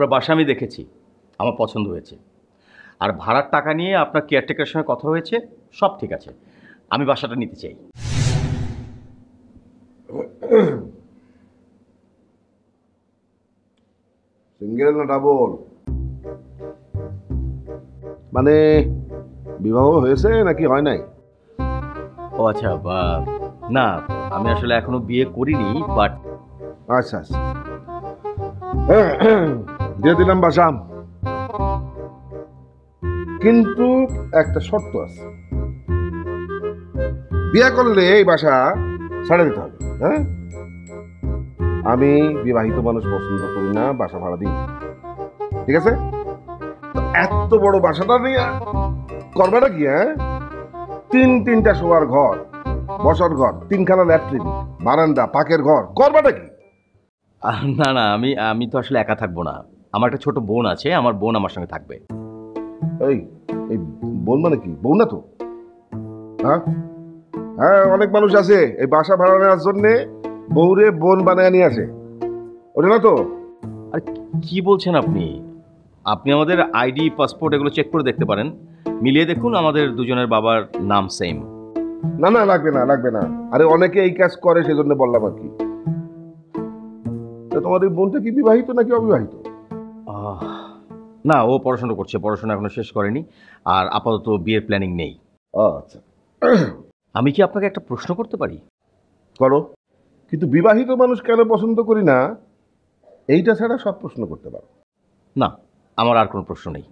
আপনার বাসা আমি দেখেছি, আমার পছন্দ হয়েছে। আর ভাড়ার টাকা নিয়ে আপনার কেয়ারটেকারের সঙ্গে কথা হয়েছে, সব ঠিক আছে। আমি বাসাটা নিতে চাই। সিঙ্গেল না ডাবল? মানে বিবাহ হয়েছে নাকি হয় নাই? ও আচ্ছা, না আমি আসলে এখনো বিয়ে করিনি, বাট আচ্ছা আচ্ছা, দিয়ে দিলাম বাসা, কিন্তু একটা শর্ত আছে। বিয়ে করলে এই বাসা ছাড়ে দিতে হবে। হ্যাঁ, আমি বিবাহিত মানুষ পছন্দ করি না, বাসা ভাড়া দিই। ঠিক আছে? এত বড় বাসাটা নিয়ে করবেটা কি? হ্যাঁ, তিনটা শোয়ার ঘর, বসার ঘর, তিনখানা ল্যাট্রিন, বারান্দা, পাকের ঘর, করবেটা কি? না না, আমি তো আসলে একা থাকবো না। আমার একটা ছোট বোন আছে, আমার বোন আমার সঙ্গে থাকবে। এই এই বোন মানে কি? বোন না তো? হ্যাঁ হ্যাঁ, অনেক মানুষ আছে এই বাসা ভাড়া নেওয়ার জন্য বউরে বোন বানায় নিয়ে আসে, ওটা না তো? আর কি বলছেন আপনি? আপনি আমাদের আইডি, পাসপোর্ট এগুলো চেক করে দেখতে পারেন, মিলিয়ে দেখুন, আমাদের দুজনের বাবার নাম সেম। না না, লাগবে না লাগবে না। আরে অনেকে এই কাজ করে, সেজন্য বললাম আর কি। তোমার এই বোনটা কি বিবাহিত নাকি অবিবাহিত? না, ও পড়াশোনা করছে, পড়াশোনা এখনো শেষ করেনি, আর আপাতত বিয়ের প্ল্যানিং নেই। আচ্ছা, আমি কি আপনাকে একটা প্রশ্ন করতে পারি? করো, কিন্তু বিবাহিত মানুষ কেন পছন্দ করি না এইটা ছাড়া সব প্রশ্ন করতে পারো। না, আমার আর কোনো প্রশ্ন নেই।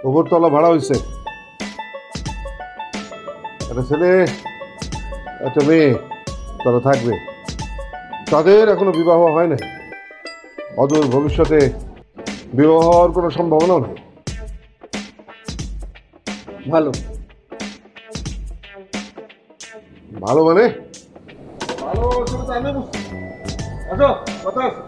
ওপরতলা ভাড়া হয়েছে, একটা ছেলে একটা মেয়ে তারা থাকবে। তাদের এখনো বিবাহ হয় না, অদূর ভবিষ্যতে বিবাহ হওয়ার কোনো সম্ভাবনা নেই। ভালো ভালো মানে ভালো, আমি বুঝছি। আসো, কথা আছে।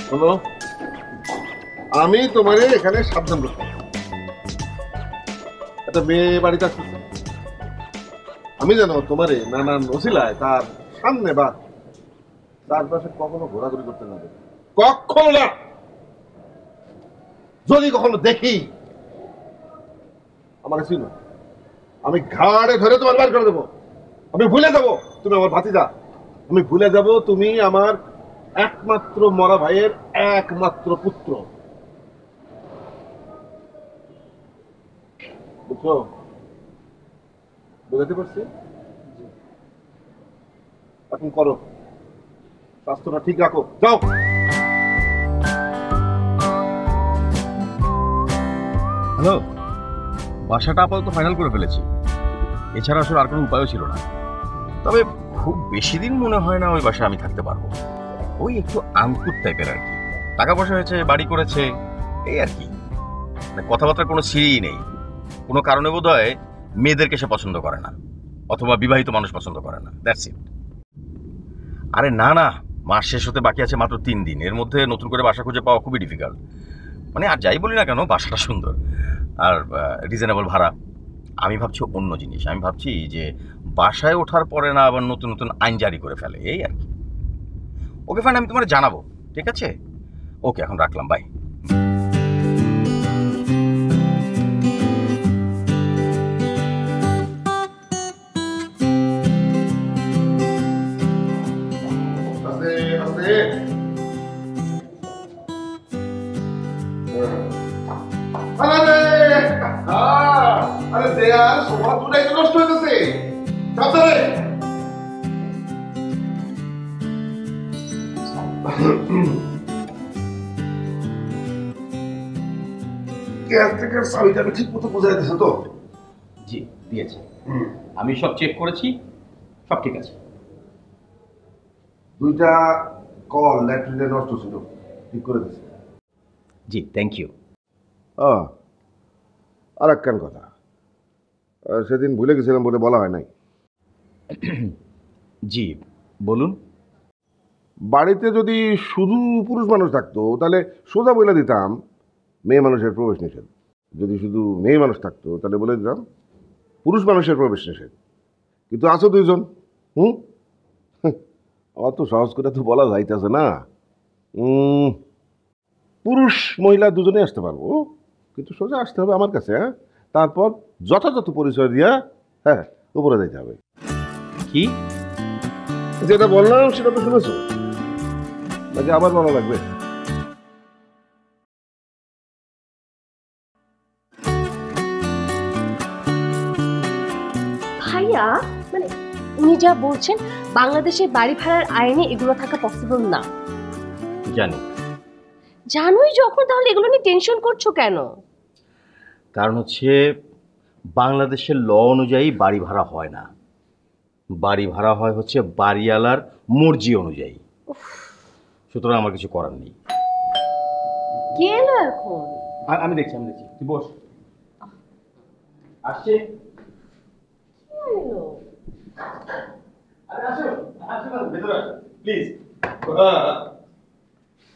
শোনো, আমি তোমার এখানে সাবধান করতে, একটা মেয়ে বাড়িতে আসতেছে, আমি জানো তোমারে নানান ওসিলায় তার সামনে বা চারপাশে কখনো ঘোরাঘুরি করতে না দেবে, কখনো না। যদি কখনো দেখি আমাকে চিনো, আমি ঘাড়ে ধরে তোমার বার করে দেবো। আমি ভুলে যাব তুমি আমার ভাতিজা, আমি ভুলে যাব তুমি আমার একমাত্র মরা ভাইয়ের একমাত্র পুত্র। বুঝছো? বুঝাতে পারছি? এখন করো, স্বাস্থ্যটা ঠিক রাখো, যাও। হ্যালো, বাসাটা আপাতত ফাইনাল করে ফেলেছি, এছাড়া আসলে আর কোনো উপায়ও ছিল না। তবে খুব বেশি দিন মনে হয় না ওই বাসায় আমি থাকতে পারবো। ওই একটু আঙ্কুর টাইপের আর কি, টাকা পয়সা হয়েছে, বাড়ি করেছে, এই আর কি। মানে কথাবার্তার কোনো সিঁড়িই নেই। কোনো কারণে বোধ হয় মেয়েদেরকে সে পছন্দ করে না, অথবা বিবাহিত মানুষ পছন্দ করে না, দ্যাটস ইট। আরে না না, মাস শেষ হতে বাকি আছে মাত্র 3 দিন, এর মধ্যে নতুন করে বাসা খুঁজে পাওয়া খুবই ডিফিকাল্ট। মানে আর যাই বলি না কেন, বাসাটা সুন্দর আর রিজনেবল ভাড়া। আমি ভাবছি অন্য জিনিস, আমি ভাবছি যে বাসায় ওঠার পরে না আবার নতুন নতুন আইন জারি করে ফেলে, এই আর কি। ওকে ফাইন, আমি তোমার জানাবো, ঠিক আছে? ওকে, এখন রাখলাম, বাই। নষ্ট হইতেছে, সাবধানে। চাবিটা আমি ঠিক মতো বুঝাই দিছে তো? জি, দিয়েছে। আমি সব চেক করেছি, সব ঠিক আছে। দুইটা কল ল্যাট্রিনে নষ্ট ছিল, ঠিক করে দিছে। জি থ্যাংক ইউ। আর একখান কথা, সেদিন ভুলে গেছিলাম বলে বলা হয় নাই। জি বলুন। বাড়িতে যদি শুধু পুরুষ মানুষ থাকতো তাহলে সোজা বলে দিতাম মেয়ে মানুষের প্রবেশ নিষেধ। যদি শুধু মেয়ে মানুষ থাকতো তাহলে বলে দিতাম পুরুষ মানুষের প্রবেশ নিষেধ। কিন্তু আছো দুইজন, অত সহজ করে তো বলা যাইতেছে না। পুরুষ মহিলা দুজনে আসতে পারবো, কিন্তু সোজা আসতে হবে আমার কাছে। হ্যাঁ, তারপর যথাযথ পরিচয় দিয়া হ্যাঁ উপরে যাইতে হবে। কি যেটা বললাম সেটা তো শুনেছো নাকি আবার বলা লাগবে? ভাইয়া মানে উনি যা বলছেন বাংলাদেশের বাড়ি ভাড়ার আইনে এগুলো থাকা পসিবল না। জানি। জানোই যখন, তাহলে এগুলো নিয়ে টেনশন করছো কেন? কারণ হচ্ছে বাংলাদেশের ল অনুযায়ী বাড়ি ভাড়া হয় না, বাড়ি ভাড়া হয় হচ্ছে বাড়িওয়ালার মর্জি অনুযায়ী। সুতরাং আমার কিছু করার নেই। কে এলো এখন? আমি দেখছি তুই বস। আসছে। প্লিজ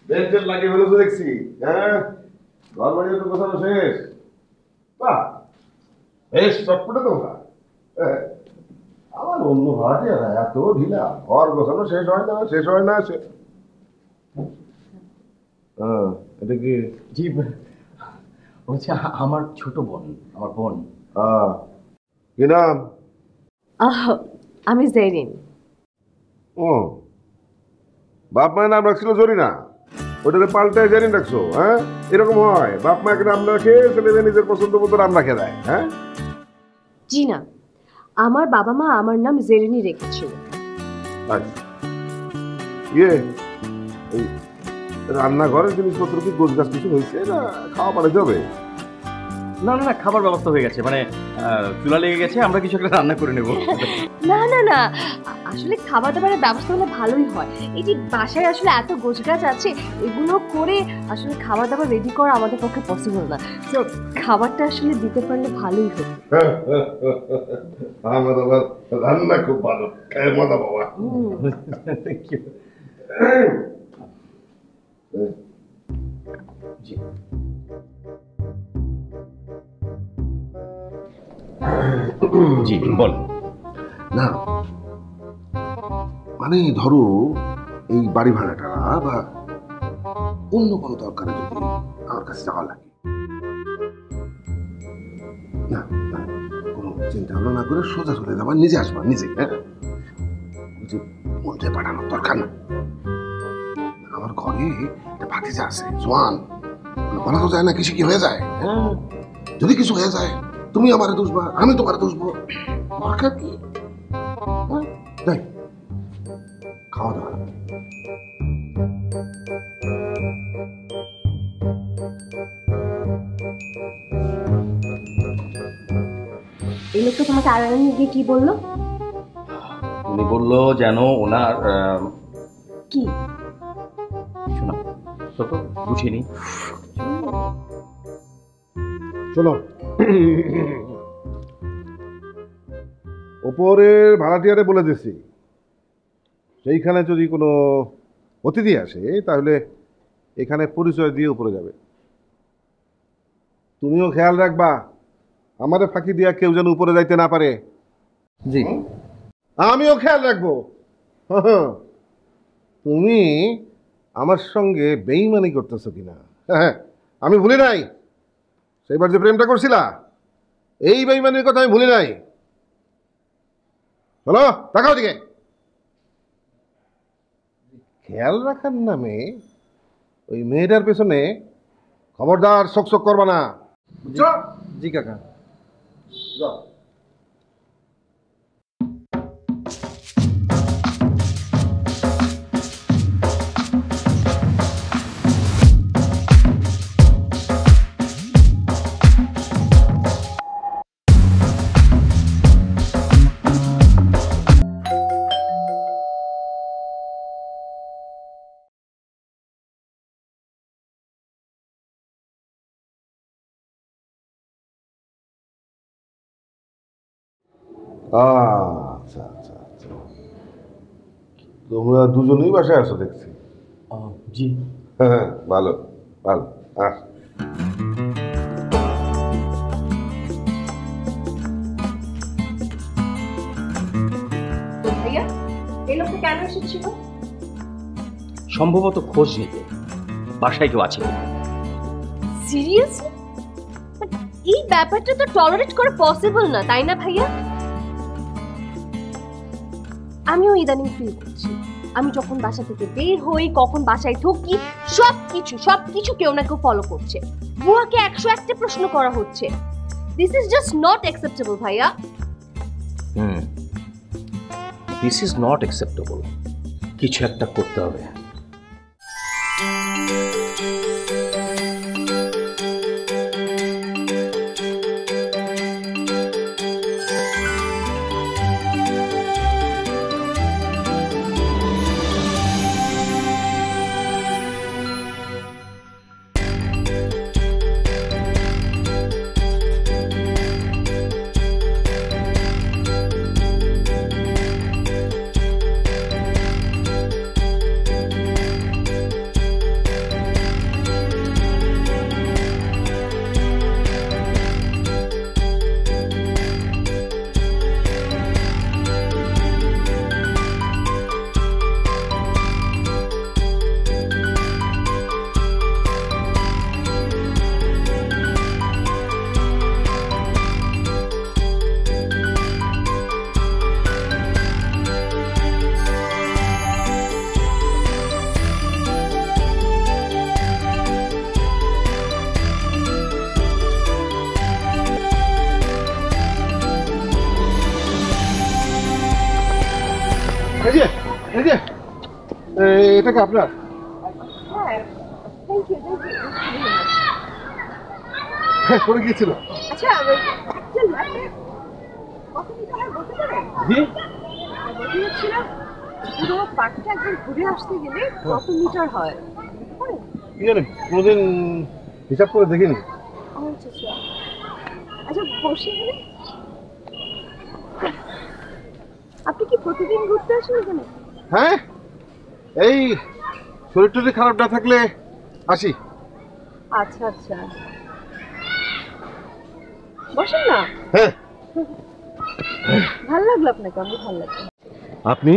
বেঞ্চের লাগিয়ে ফেলেছো দেখছি। হ্যাঁ, ঘর বাড়ি তো কোথাও শেষ। বাহ, বেশ চটপটে তোমরা। আমার অন্য ভাড়াটিয়ারা এত ঢিলা, ঘর গোছানো শেষ হয় না। এটা কি? জি হচ্ছে আমার ছোট বোন, আমার বোন। কি নাম? আমি জেরিন। ও, বাপ মায়ের নাম রাখছিল জরিনা, ওটাকে পাল্টায় জেরিন রাখছো? হ্যাঁ, এরকম হয়, বাপ মাকে নাম রাখে ছেলেদের নিজের পছন্দ মতো নাম রাখে দেয়। হ্যাঁ জি না, আমার বাবা মা আমার নাম জেরিনই রেখেছিল। আচ্ছা, ইয়ে এই রান্নাঘরের জিনিসপত্র কি গোছ গাছ কিছু হয়েছে না খাওয়া পাঠাতে হবে? না না না, খাবার ব্যবস্থা হয়ে গেছে, মানে চুলা লেগে গেছে, আমরা কিছু একটা রান্না করে নেব। না না না, আসলে খাবার দাবারের ব্যবস্থা হলে ভালোই হয়। এই যে বাসায় আসলে এত গোছগাছ আছে, এগুলো করে আসলে খাবার দাবার রেডি করা আমাদের পক্ষে পসিবল না। তো খাবারটা আসলে দিতে পারলে ভালোই হতো। আমার আবার রান্না খুব ভালো, খায় মজা বাবা। জি জি বল। না মানে ধরো এই বাড়ি ভাড়াটা বা অন্য কোনো দরকারে যদি আমার কাছে যাওয়া লাগে, না কোনো চিন্তা ভাবনা না করে সোজা চলে যাবার, নিজে আসবা নিজে। হ্যাঁ, মন্ত্রে পাঠানোর দরকার না। আমার ঘরে একটা ভাতিজা আছে জোয়ান, বলা তো যায় না কিছু কি হয়ে যায়। হ্যাঁ, যদি কিছু হয়ে যায় তুমি আমারে দোষবা, আমি তোমার দোষবো, দরকার কি? তাই খাওয়া দাওয়া এই লোকটা তোমাকে আড়ালে নিয়ে গিয়ে কি বললো? উনি বললো যেন ওনার কি? শোনা তো বুঝিনি। শোনো, ওপরের ভাড়াটিয়ারে বলে দিছি সেইখানে যদি কোনো অতিথি আসে তাহলে এখানে পরিচয় দিয়ে উপরে যাবে। তুমিও খেয়াল রাখবা আমাদের ফাঁকি দিয়া কেউ যেন উপরে যাইতে না পারে। জি আমিও খেয়াল রাখবো। তুমি আমার সঙ্গে বেইমানি করতেছো কিনা। হ্যাঁ, আমি ভুলি নাই সেইবার যে প্রেমটা করছিলা, এই বেইমানির কথা আমি ভুলি নাই। হলো, তাকাও দিকে। খেয়াল রাখার নামে ওই মেয়েটার পেছনে খবরদার চকচক করবা না। জি কাকা। যাও। আচ্ছা আচ্ছা আচ্ছা, তোমরা দুজনেই বাসায় আছো দেখছি। জি। হ্যাঁ, ভালো ভালো। ভাইয়া এই লোকটা কেন এসেছিল? সম্ভবত খোঁজ নিতে, বাসায় কেউ আছে। সিরিয়াসলি? এই ব্যাপারটা তো টলারেট করা পসিবল না, তাই না ভাইয়া? আমিও ইদানিং ফিল করছি, আমি যখন বাসা থেকে বের হই, কখন বাসায় ঢুকি, সবকিছু কেউ না কেউ ফলো করছে। বুয়াকে 101টা প্রশ্ন করা হচ্ছে। This is just not acceptable ভাইয়া। This is not acceptable. কিছু একটা করতে হবে। এটা কি আপনার? হ্যাঁ, পড়ে গিয়েছিল। আচ্ছা, পুরো পার্কটা একবার ঘুরে আসতে গেলে কত মিটার হয় কি জানি, কোনোদিন হিসাব করে দেখিনি। আচ্ছা বসে গেলে আপনি কি প্রতিদিন ঘুরতে আসেন এখানে? হ্যাঁ, এই শরীর টরীর খারাপ না থাকলে আসি। আচ্ছা আচ্ছা, বসেন না। হ্যাঁ, ভালো লাগলো আপনাকে, আমি ভালো লাগলো। আপনি?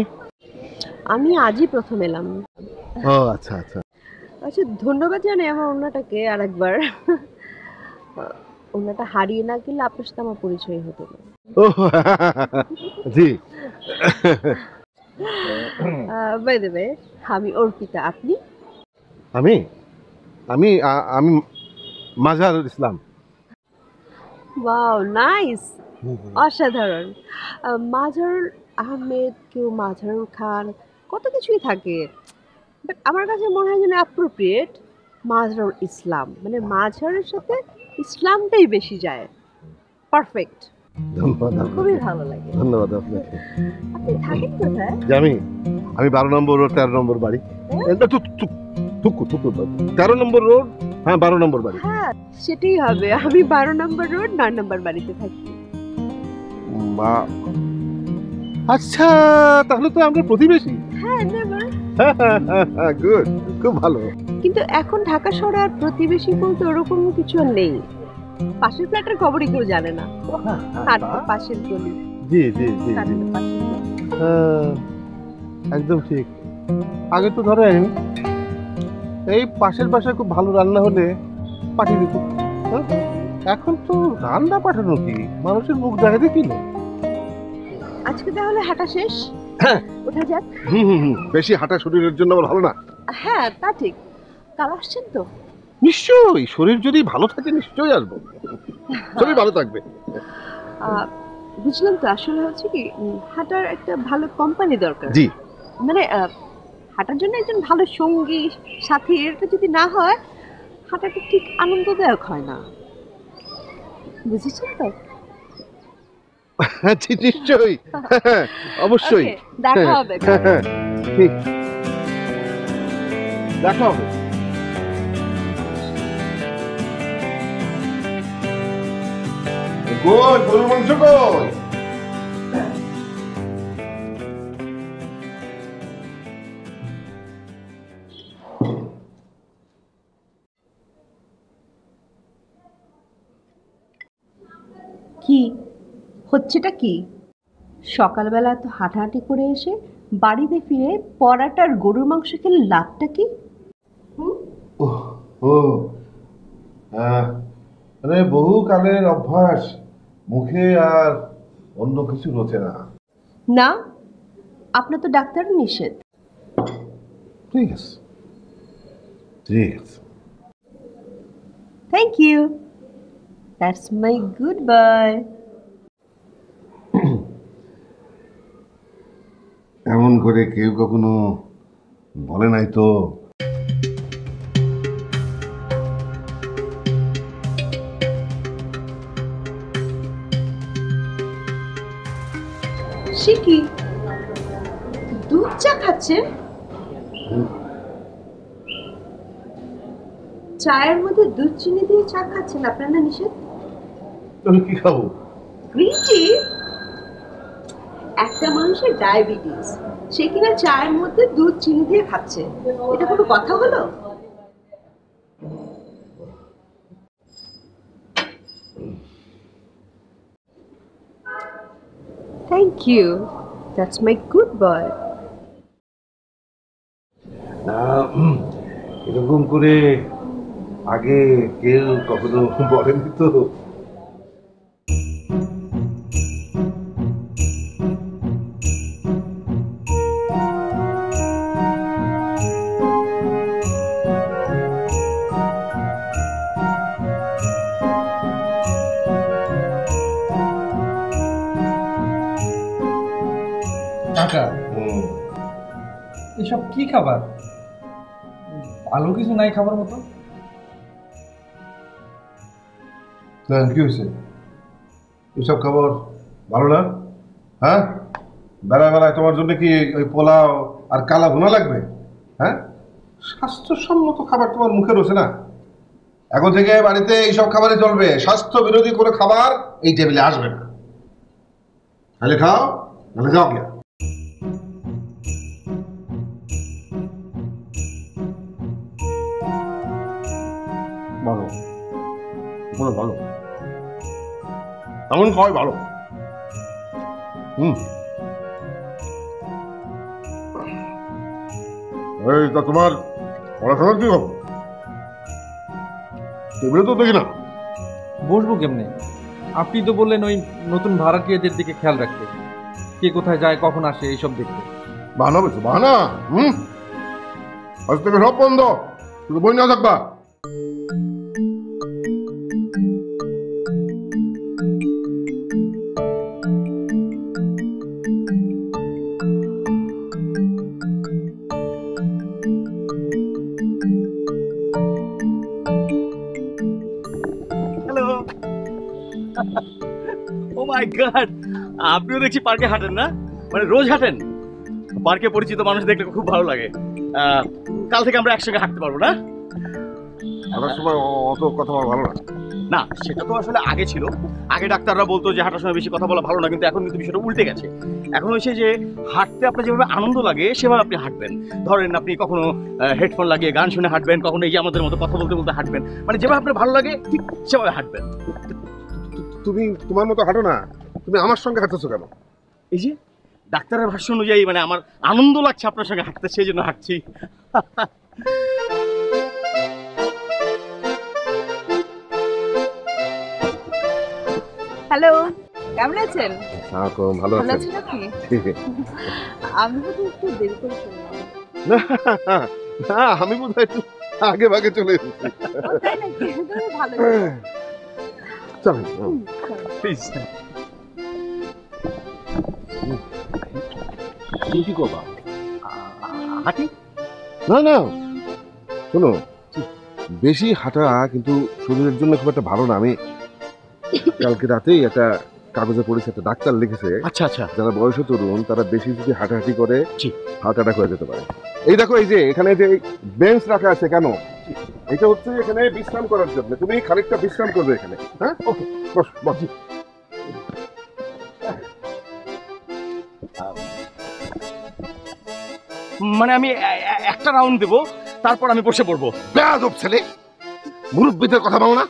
আমি আজই প্রথম এলাম। ও আচ্ছা আচ্ছা আচ্ছা, ধন্যবাদ জানাই আমার ওনাটাকে আর একবার। ওনাটা হারিয়ে না গেলে আপনার সাথে আমার পরিচয় হতো না। ও জি। বাই দ্য ওয়ে, আমি অর্পিতা, আপনি? আমি আমি আমি মাজারুল ইসলাম। ওয়াও, নাইস, অসাধারণ। মাজারুল আহমেদ, কেউ মাজারুল খান, কত কিছুই থাকে, বাট আমার কাছে মনে হয় যেন অ্যাপ্রোপ্রিয়েট মাজারুল ইসলাম, মানে মাজারের সাথে ইসলামটাই বেশি যায়। পারফেক্ট, ধন্যবাদ, খুবই ভালো লাগে। ধন্যবাদ আপনাকে। আপনি থাকেন কোথায়? আমি 12 নম্বর রোড, 13 নম্বর বাড়ি। 13 নম্বর রোড, হ্যাঁ 12 নম্বর বাড়ি। হ্যাঁ সেটাই হবে, আমি 12 নম্বর রোড 9 নম্বর বাড়িতে থাকি। আচ্ছা, তাহলে তো আমরা প্রতিবেশী। হ্যাঁ, নেভার। গুড, খুব ভালো। কিন্তু এখন ঢাকা শহরে আর প্রতিবেশী বলতে ওরকম কিছু আর নেই। পাশের ফ্ল্যাটের খবরই কেউ জানে না, আর পাশের গলি। জি জি জি, একদম ঠিক। আগে তো ধরেন এই পাশের বাসায় খুব ভালো রান্না হলে পাঠিয়ে দিত, এখন তো রান্না পাঠানো কি, মানুষের মুখ দেখাতে কি না। আজকে তাহলে হাঁটা শেষ, ওঠা যাক। বেশি হাঁটা শরীরের জন্য ভালো না। হ্যাঁ তা ঠিক, কাল আসছেন তো? নিশ্চয়ই, শরীর যদি ভালো থাকে নিশ্চয়ই আসবো, শরীর ভালো থাকবে। বুঝলাম তো, আসলে হচ্ছে কি হাঁটার একটা ভালো কোম্পানি দরকার। জি, মানে হাঁটার জন্য একজন ভালো সঙ্গী সাথী এটা যদি না হয় হাঁটাটা ঠিক আনন্দদায়ক হয় না, বুঝেছেন তো? নিশ্চয়ই, অবশ্যই। দেখা হবে, ঠিক, দেখা হবে। কই গরুর মাংস কই? কি হচ্ছেটা কি? সকালবেলা তো হাঁটাহাঁটি করে এসে বাড়িতে ফিরে পরাটার গরুর মাংস খেলে লাভটা কি? ও মানে বহু কালের অভ্যাস, মুখে আর অন্য কিছু রোচে না। না, আপনার তো ডাক্তার নিষেধ। ঠিক আছে, ঠিক আছে। Thank you, that's my good boy. এমন করে কেউ কখনো বলে নাই তো। সে কি, দুধ চা খাচ্ছেন? চায়ের মধ্যে দুধ চিনি দিয়ে চা খাচ্ছেন, আপনার না নিষেধ? আমি কি খাবো? Green tea? একটা মানুষের ডায়াবেটিস, সে কিনা চায়ের মধ্যে দুধ চিনি দিয়ে খাচ্ছে, এটা কোনো কথা হলো? Thank you, that's my good boy. এরকম করে আগে কেউ কখনো বলেনি তো। কাকা, এসব কি খাবার? ভালো কিছু নাই খাবার মতো? কি হয়েছে? এসব খাবার ভালো না? হ্যাঁ, বেলায় বেলায় তোমার জন্য কি ওই পোলাও আর কালা ভুনা লাগবে? হ্যাঁ, স্বাস্থ্যসম্মত খাবার তোমার মুখে রয়েছে না। এখন থেকে বাড়িতে এইসব খাবারই চলবে, স্বাস্থ্য বিরোধী করে খাবার এই টেবিলে আসবে না। তাহলে খাও, নাহলে যাও গিয়া। ভালো, পুরো ভালো, এমন খাওয়াই ভালো। এই তা তোমার পড়াশোনা কি হবে? টেবিলে তো দেখি না। বসবো কেমনে? আপনি তো বললেন ওই নতুন ভাড়াটিয়াদের দিকে খেয়াল রাখতে, কে কোথায় যায় কখন আসে এইসব দেখতে। বাহানা বলছো, বাহানা? আজ থেকে সব বন্ধ, শুধু বই না থাকবা। হ্যালো, ও মাই গড, আপনিও দেখছি পার্কে হাঁটেন না? মানে রোজ হাঁটেন? পার্কে পরিচিত মানুষ দেখলে খুব ভালো লাগে। কাল থেকে আমরা একসঙ্গে হাঁটতে পারবো না? হাঁটার সময় অত কথা বলা ভালো না। না, সেটা তো আসলে আগে ছিল। আগে ডাক্তাররা বলতো যে হাঁটার সময় বেশি কথা বলা ভালো না, কিন্তু এখন কিন্তু বিষয়টা উল্টে গেছে। এখন হচ্ছে যে হাঁটতে আপনার যেভাবে আনন্দ লাগে সেভাবে আপনি হাঁটবেন। ধরেন আপনি কখনো হেডফোন লাগিয়ে গান শুনে হাঁটবেন, কখনো এই যে আমাদের মতো কথা বলতে বলতে হাঁটবেন, মানে যেভাবে আপনার ভালো লাগে ঠিক সেভাবে হাঁটবেন। তুমি তোমার মতো হাঁটো না, তুমি আমার সঙ্গে হাঁটতেছো কেন? এই যে ডাক্তারের ভাষ্য অনুযায়ী মানে আমার আনন্দ লাগছে আপনার সঙ্গে হাঁটতে, সেই জন্য হাঁটছি। হ্যালো, কেমন আছেন? ভালো ভালো আছেন? আছেন আপনি? আমি বোধহয় একটু দেরি করে শুনলাম। না, আমি বোধ হয় একটু আগে ভাগে চলে এসেছি। তাই নাকি? তবে ভালো। চল প্লিজ। কি করবা? হাঁটি? না না, শোনো, বেশি হাঁটা কিন্তু শরীরের জন্য খুব একটা ভালো না। আমি কালকে রাতেই একটা কাগজে পড়েছে, একটা ডাক্তার লিখেছে আচ্ছা আচ্ছা, যারা বয়স তরুণ তারা বেশি যদি হাঁটাহাঁটি করে জি, হার্ট অ্যাটাক হয়ে যেতে পারে। এই দেখো, এই যে এখানে যে বেঞ্চ রাখা আছে, কেন? এটা হচ্ছে এখানে বিশ্রাম করার জন্য। তুমি খানিকটা বিশ্রাম করবে এখানে। হ্যাঁ, ওকে, বস বস। মানে আমি একটা রাউন্ড দেবো, তারপর আমি বসে পড়বো। বেয়াদব ছেলে, মুরব্বিদের কথা বলো না।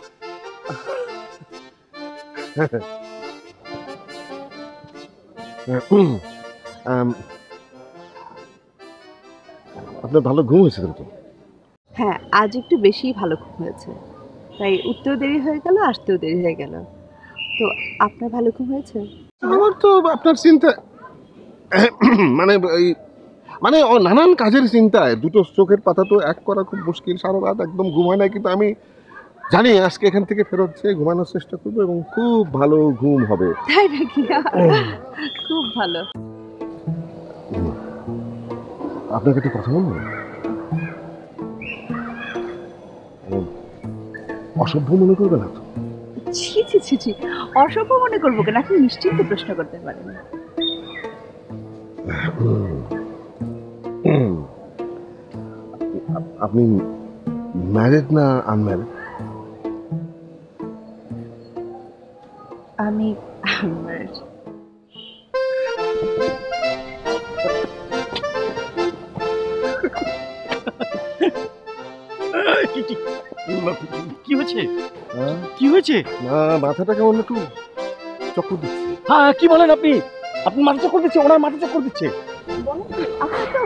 আপনার ভালো ঘুম হয়েছে কিন্তু। হ্যাঁ, আজ একটু বেশিই ভালো ঘুম হয়েছে, তাই উঠতেও দেরি হয়ে গেল, আসতেও দেরি হয়ে গেল। তো আপনার ভালো ঘুম হয়েছে? আমার তো আপনার চিন্তা মানে এই মানে নানান কাজের চিন্তায় দুটো চোখের পাতা তো এক করা খুব মুশকিল, সারা রাত একদম ঘুম হয় না। কিন্তু আমি জানি আজকে এখান থেকে ফেরত যেয়ে ঘুমানোর চেষ্টা করবো এবং খুব ভালো ঘুম হবে। তাই নাকি? খুব ভালো। আপনাকে একটা কথা বলবো? অসভ্য মনে করবে না তো? ছি ছি ছি ছি, অসভ্য মনে করবো কেন? আপনি নিশ্চিন্তে প্রশ্ন করতে পারেন। আপনি ম্যারিড না আনম্যারিড? আমি unmarried। কি হয়েছে? কি হয়েছে? না, মাথাটা কেমন একটু চক্কর দিচ্ছে। হ্যাঁ, কি বলেন আপনি? আপনি মাথা চক্কর দিচ্ছে, ওনার মাথা চক্কর দিচ্ছে। বলেন কি, আপনার তো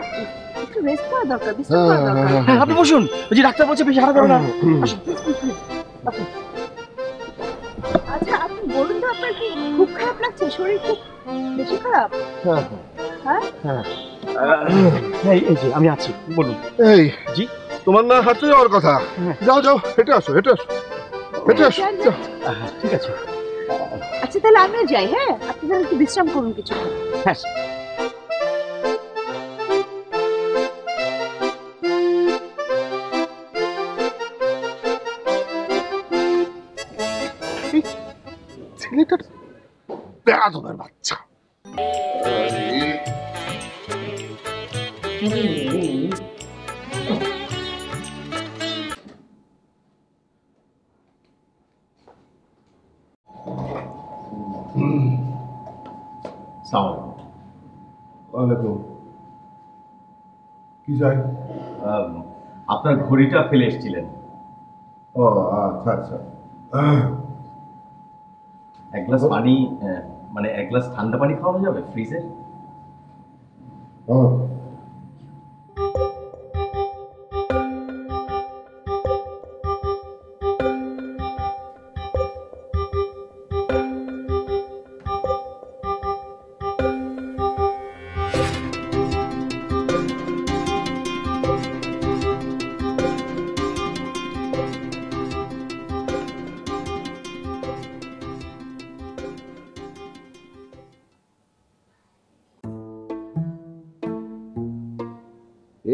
একটু রেস্ট করা দরকার, বিশ্রাম করা দরকার। হ্যাঁ, আপনি বসুন। ওই যে ডাক্তার বলছে বেশি হাঁটা যাবে না। আচ্ছা, আপনি বলুন তো, আপনার কি খুব খারাপ লাগছে? শরীর খুব বেশি খারাপ? হ্যাঁ? এই যে আমি আছি, বলুন। এই জি? তোমার না হাঁটতে যাওয়ার কথা? যাও যাও, হেঁটে আসো, হেঁটে আসো, হেঁটে আসো। যান, যান। ঠিক আছে। আচ্ছা, তাহলে আমিও যাই। হ্যাঁ, আপনি তাহলে একটু বিশ্রাম করুন কিছুক্ষণ। হ্যাঁ। ছেলেটার বেয়াদবের বাচ্চা। ওয়ালাইকুম। কি চাই? আপনার ঘড়িটা ফেলে এসেছিলেন। ও আচ্ছা আচ্ছা। এক গ্লাস পানি, মানে এক গ্লাস ঠান্ডা পানি খাওয়ানো যাবে ফ্রিজে?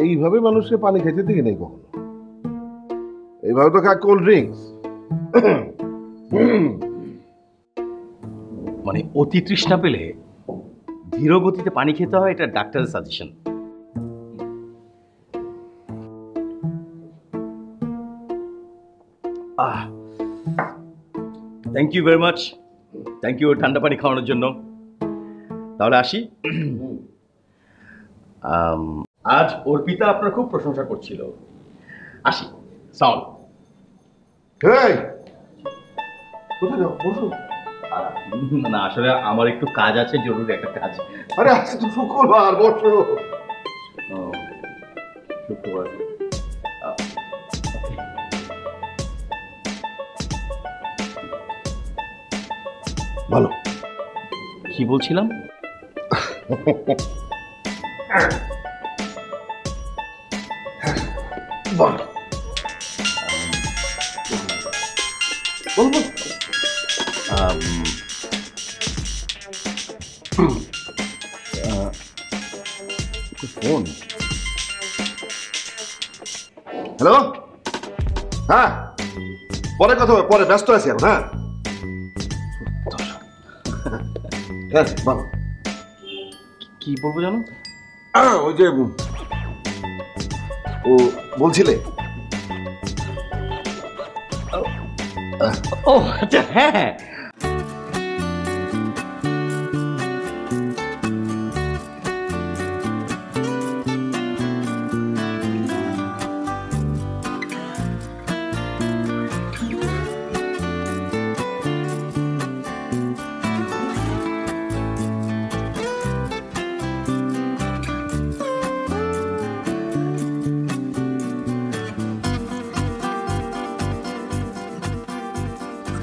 এইভাবে মানুষকে পানি খেতে দেখি নেই কখনো। এইভাবে তো খায় কোল্ড ড্রিঙ্কস। মানে অতি তৃষ্ণা পেলে ধীর গতিতে পানি খেতে হয়, এটা ডাক্তারের suggestion. Thank you very much. Thank you ঠান্ডা পানি খাওয়ানোর জন্য। তাহলে আসি। আজ অর্পিতা আপনার খুব প্রশংসা করছিল। আসি। সাউন্ড। এই কোথায় যাও? বসো। না, আসলে আমার একটু কাজ আছে, জরুরি একটা কাজ। আরে আজকে তো শুক্রবার, বসো। শুক্রবার। ভালো। কি বলছিলাম? বল। বলবো ফোন। হ্যালো, হ্যাঁ পরে কথা হবে, পরে ব্যস্ত আছি এখন। হ্যাঁ হ্যাঁ বলো। কি বলবো জানো? ওই যে ও বলছিলে। ও আচ্ছা, হ্যাঁ।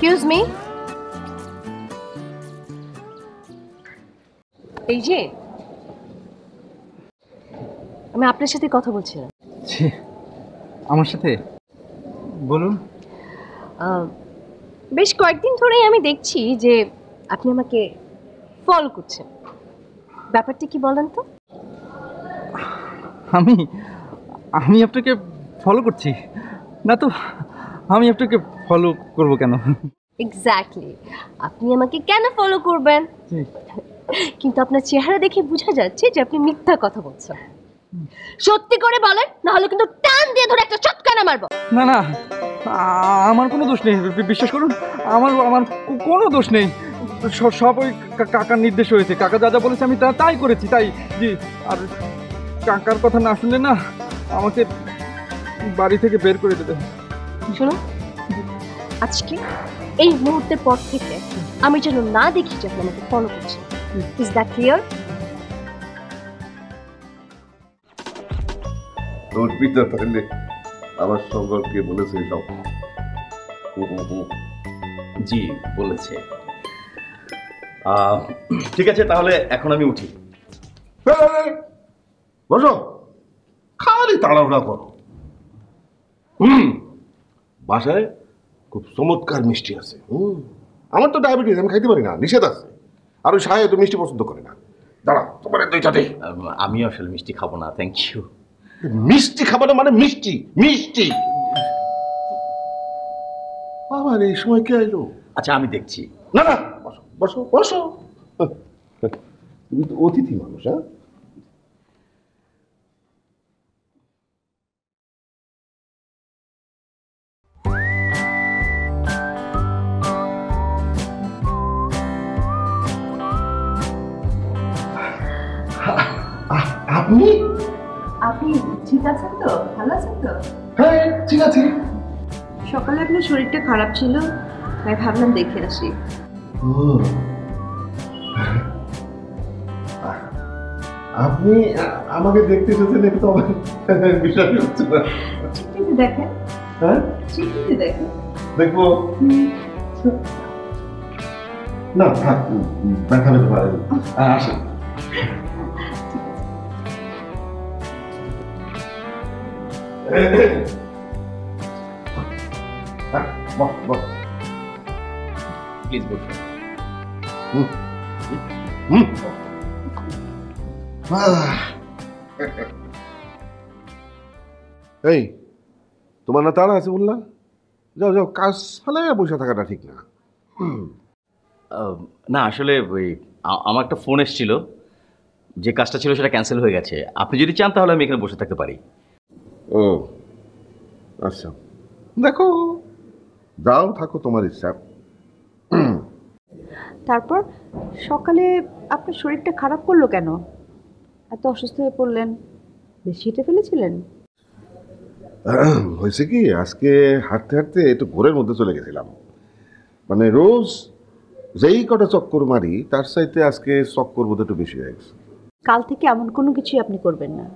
এক্সকিউজ মি, এই যে আমি আপনার সাথে কথা বলছি না। ছি, আমার সাথে বলুন। বেশ কয়েকদিন ধরেই আমি দেখছি যে আপনি আমাকে ফলো করছেন, ব্যাপারটা কি বলেন তো? আমি আমি আপনাকে ফলো করছি না তো, আমি আপনাকে ফলো করব কেন? এক্স্যাক্টলি, আপনি আমাকে কেন ফলো করবেন? কিন্তু আপনার চেহারা দেখে বোঝা যাচ্ছে যে আপনি মিথ্যা কথা বলছেন। সত্যি করে বলেন, না হলে কিন্তু টান দিয়ে ধরে একটা চটকানা মারবো। না না, আমার কোনো দোষ নেই, বিশ্বাস করুন, আমার আমার কোনো দোষ নেই। সব ওই কাকার নির্দেশ হয়েছে, কাকা যা যা বলেছে আমি তাই করেছি, তাই জি। আর কাকার কথা না শুনলে না আমাকে বাড়ি থেকে বের করে দেবে। শোনো, আজকে এই মুহূর্তের পর থেকে আমি যেন না দেখি যে আপনি আমাকে ফলো করছেন। Is that clear? তোর পিতা তাহলে আমার সম্পর্কে বলেছে সব? জি বলেছে। ঠিক আছে, তাহলে এখন আমি উঠি। বসো, খালি তাড়াহুড়া করো। বাসায় খুব চমৎকার মিষ্টি আছে। আমার তো ডায়াবেটিস, আমি খাইতে পারি না, নিষেধ আছে। আর ওই সাহেব তো মিষ্টি পছন্দ করে না। দাঁড়া, তোমার দুইটাতে। আমি আসলে মিষ্টি খাবো না, থ্যাংক ইউ। মিষ্টি খাবো না মানে মিষ্টি মিষ্টি? আবার এই সময় কে আইলো? আচ্ছা আমি দেখছি। না না, বসো বসো বসো, তুমি তো অতিথি মানুষ। হ্যাঁ, আপনি? আপনি ঠিক আছেন তো? ভালো আছেন তো? হ্যাঁ ঠিক আছে। সকালে আপনার শরীরটা খারাপ ছিল, তাই ভাবলাম দেখে আসি। আপনি আমাকে দেখতে এসেছেন, এটা তো আমার বিষয় হচ্ছে না। চিঠিতে দেখেন। হ্যাঁ, চিঠিতে দেখেন। দেখবো না, থাক, দেখা পেতে পারেন। আসেন। বস বস। প্লিজ বসুন। এই, তোমার না তাড়া আছে বললা? যাও যাও, কাজ ফেলে বসে থাকাটা ঠিক না। না আসলে ওই আমার একটা ফোন এসেছিল, যে কাজটা ছিল সেটা ক্যান্সেল হয়ে গেছে। আপনি যদি চান তাহলে আমি এখানে বসে থাকতে পারি। ও আচ্ছা, দেখো, যাও থাকো, তোমার ইচ্ছা। তারপর সকালে আপনার শরীরটা খারাপ করলো কেন? এত অসুস্থ হয়ে পড়লেন? বেশি হেঁটে ফেলেছিলেন? হয়েছে কি, আজকে হাঁটতে হাঁটতে একটু ঘোরের মধ্যে চলে গেছিলাম। মানে রোজ যেই কটা চক্কর মারি তার চাইতে আজকে চক্কর বোধ একটু বেশি হয়ে গেছে। কাল থেকে এমন কোনো কিছুই আপনি করবেন না।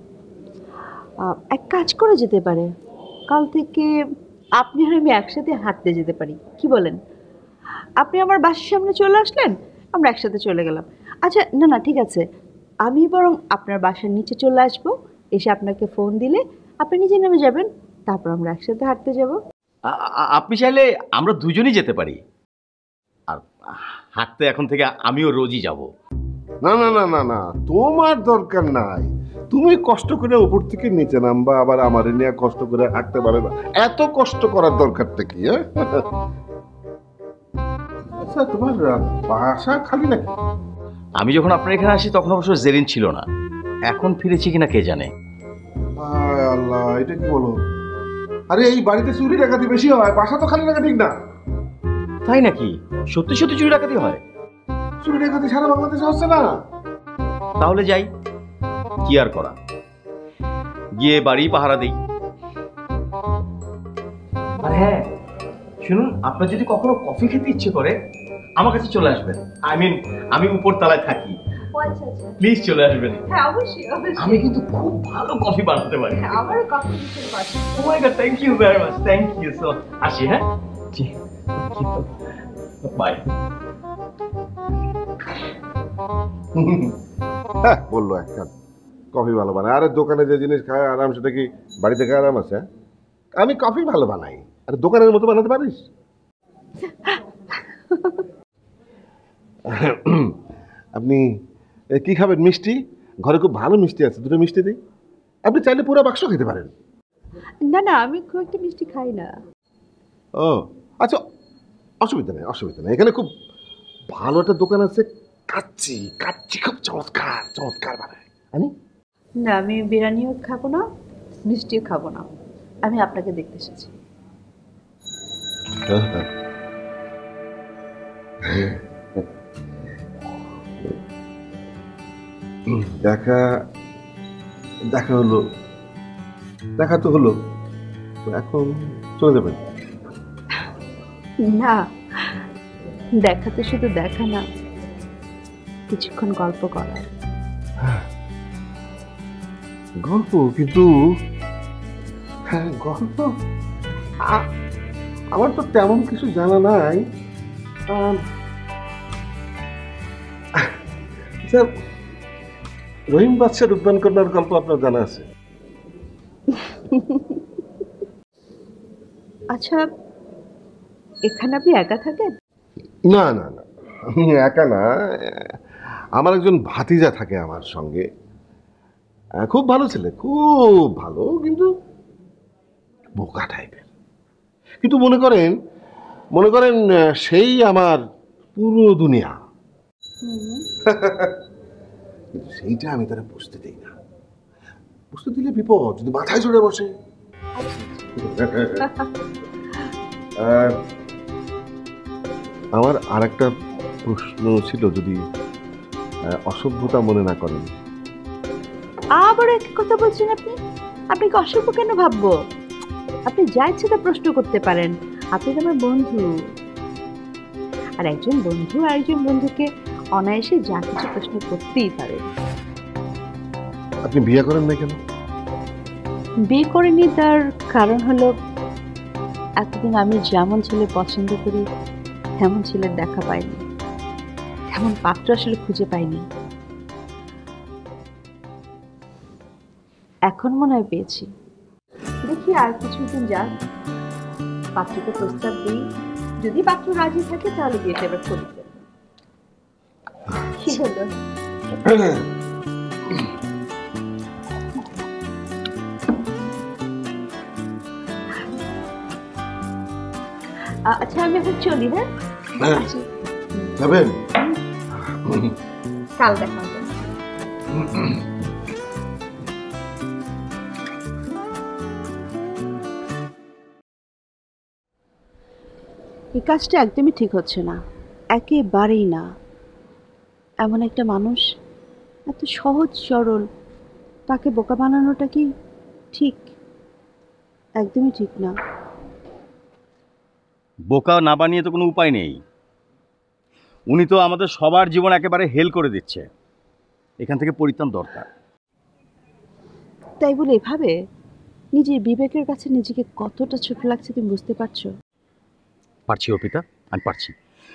এক কাজ করে যেতে পারে, কাল থেকে আপনি আর আমি একসাথে হাঁটতে যেতে পারি, কি বলেন? আপনি আমার বাসার সামনে চলে আসলেন, আমরা একসাথে চলে গেলাম। আচ্ছা না না, ঠিক আছে, আমি বরং আপনার বাসার নিচে চলে আসবো, এসে আপনাকে ফোন দিলে আপনি নিজে নেমে যাবেন, তারপর আমরা একসাথে হাঁটতে যাব। আপনি চাইলে আমরা দুজনেই যেতে পারি। আর হাঁটতে এখন থেকে আমিও রোজই যাব। না না না না না, তোমার দরকার নাই। তুমি কষ্ট করে উপর থেকে নিচে নামবা, আবার আমার নিয়ে কষ্ট করে হাঁটতে পারে না, এত কষ্ট করার দরকারটা কি? আচ্ছা, তোমার বাসা খালি নাকি? আমি যখন আপনার এখানে আসি তখন অবশ্য জেরিন ছিল না, এখন ফিরেছি কিনা কে জানে। হায় আল্লাহ, এটা কি বলো? আরে এই বাড়িতে চুরি ডাকাতি বেশি হয়, বাসা তো খালি রাখা ঠিক না। তাই নাকি? সত্যি সত্যি চুরি ডাকাতি হয়? চুরি ডাকাতি সারা বাংলাদেশে হচ্ছে না। তাহলে যাই, কি আর করা, গিয়ে বাড়ি পাহারা দিই। আর হ্যাঁ শুনুন, আপনার যদি কখনো কফি খেতে ইচ্ছে করে আমার কাছে চলে আসবেন। আমি উপর তলায় থাকি, প্লিজ চলে আসবেন। হ্যাঁ অবশ্যই অবশ্যই, আমি কিন্তু খুব ভালো কফি বানাতে পারি। আমারও কফি খেতে পছন্দ। Oh my god, thank you very much, thank you so. আসি, হ্যাঁ। বাই। হ্যাঁ বললো একটা কফি ভালো বানায়। আরে দোকানে যে জিনিস খায় আরাম, সেটা কি বাড়িতে খায় আরাম আছে? আমি কফি ভালো বানাই, আরে দোকানের মতো বানাতে পারিস? আপনি কি খাবেন? মিষ্টি? ঘরে খুব ভালো মিষ্টি আছে, দুটো মিষ্টি দিই। আপনি চাইলে পুরো বাক্স খেতে পারেন। না না, আমি খুব একটা মিষ্টি খাই না। ও আচ্ছা, অসুবিধা নেই অসুবিধা নেই। এখানে খুব ভালো একটা দোকান আছে, কাচ্চি। কাচ্চি খুব চমৎকার চমৎকার বানায়। আমি না, আমি বিরিয়ানিও খাবো না, মিষ্টিও খাবো না। আমি আপনাকে দেখতে এসেছি। দেখা দেখা হলো, দেখা তো হলো, তো এখন চলে যাবেন? না, দেখা তো শুধু দেখা না, কিছুক্ষণ গল্প করা। গল্প? কিন্তু হ্যাঁ গল্প আমার তো তেমন কিছু জানা নাই। আচ্ছা, রহিম বাদশাহ রূপবান কন্যার গল্প আপনার জানা আছে? আচ্ছা, এখানে আপনি একা থাকেন? না না না, আমি একা না, আমার একজন ভাতিজা থাকে আমার সঙ্গে। খুব ভালো ছেলে, খুব ভালো, কিন্তু বোকা টাইপের। কিন্তু মনে করেন সেই আমার পুরো দুনিয়া। কিন্তু সেইটা আমি তারা বুঝতে দিই না। বুঝতে দিলে বিপদ, যদি মাথায় চড়ে বসে। আমার আর একটা প্রশ্ন ছিল, যদি অসভ্যতা মনে না করেন। আবার এক কথা বলছেন আপনি? আপনি কি অসভ্য কেন ভাববো? আপনি যা ইচ্ছে তা প্রশ্ন করতে পারেন, আপনি তো আমার বন্ধু। আর একজন বন্ধু আরেকজন বন্ধুকে অনায়াসে যা কিছু প্রশ্ন করতেই পারে। আপনি বিয়ে করেন না কেন? বিয়ে করিনি, তার কারণ হলো এতদিন আমি যেমন ছেলে পছন্দ করি তেমন ছেলের দেখা পাইনি, তেমন পাত্র আসলে খুঁজে পাইনি। এখন মনে হয় পেয়েছি। দেখি আর কিছুদিন যাক, পাত্রকে প্রস্তাব দিই, যদি পাত্র রাজি থাকে তাহলে বিয়েটা এবার করি। কি হলো? আচ্ছা, আমি এখন চলি। হ্যাঁ, আসি। যাবেন? কাল দেখা হবে। এই কাজটা একদমই ঠিক হচ্ছে না, একেবারেই না। এমন একটা মানুষ, এত সহজ সরল, তাকে বোকা বানানোটা কি ঠিক? একদমই ঠিক না। বোকা না বানিয়ে তো কোনো উপায় নেই। উনি তো আমাদের সবার জীবন একেবারে হেল করে দিচ্ছে। এখান থেকে পরিত্রাণ দরকার। তাই বলে এভাবে নিজের বিবেকের কাছে নিজেকে কতটা ছোট লাগছে তুমি বুঝতে পারছো? পারছি অর্পিতা, আমি পারছি,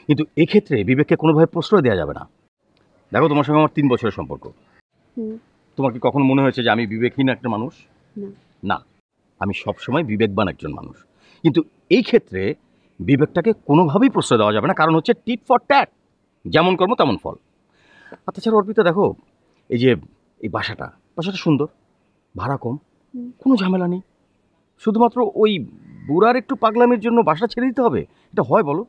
কিন্তু এক্ষেত্রে বিবেককে কোনোভাবে প্রশ্রয় দেওয়া যাবে না। দেখো, তোমার সঙ্গে আমার 3 বছরের সম্পর্ক। তোমার কি কখনো মনে হয়েছে যে আমি বিবেকহীন একটা মানুষ? না, আমি সবসময় বিবেকবান একজন মানুষ। কিন্তু এই ক্ষেত্রে বিবেকটাকে কোনোভাবেই প্রশ্রয় দেওয়া যাবে না, কারণ হচ্ছে টিট ফর ট্যাট, যেমন কর্ম তেমন ফল। আর তাছাড়া অর্পিতা দেখো, এই যে এই বাসাটা সুন্দর, ভাড়া কম, কোনো ঝামেলা নেই। শুধুমাত্র ওই বুড়ার একটু পাগলামির জন্য বাসা ছেড়ে দিতে হবে? এটা হয় বলো?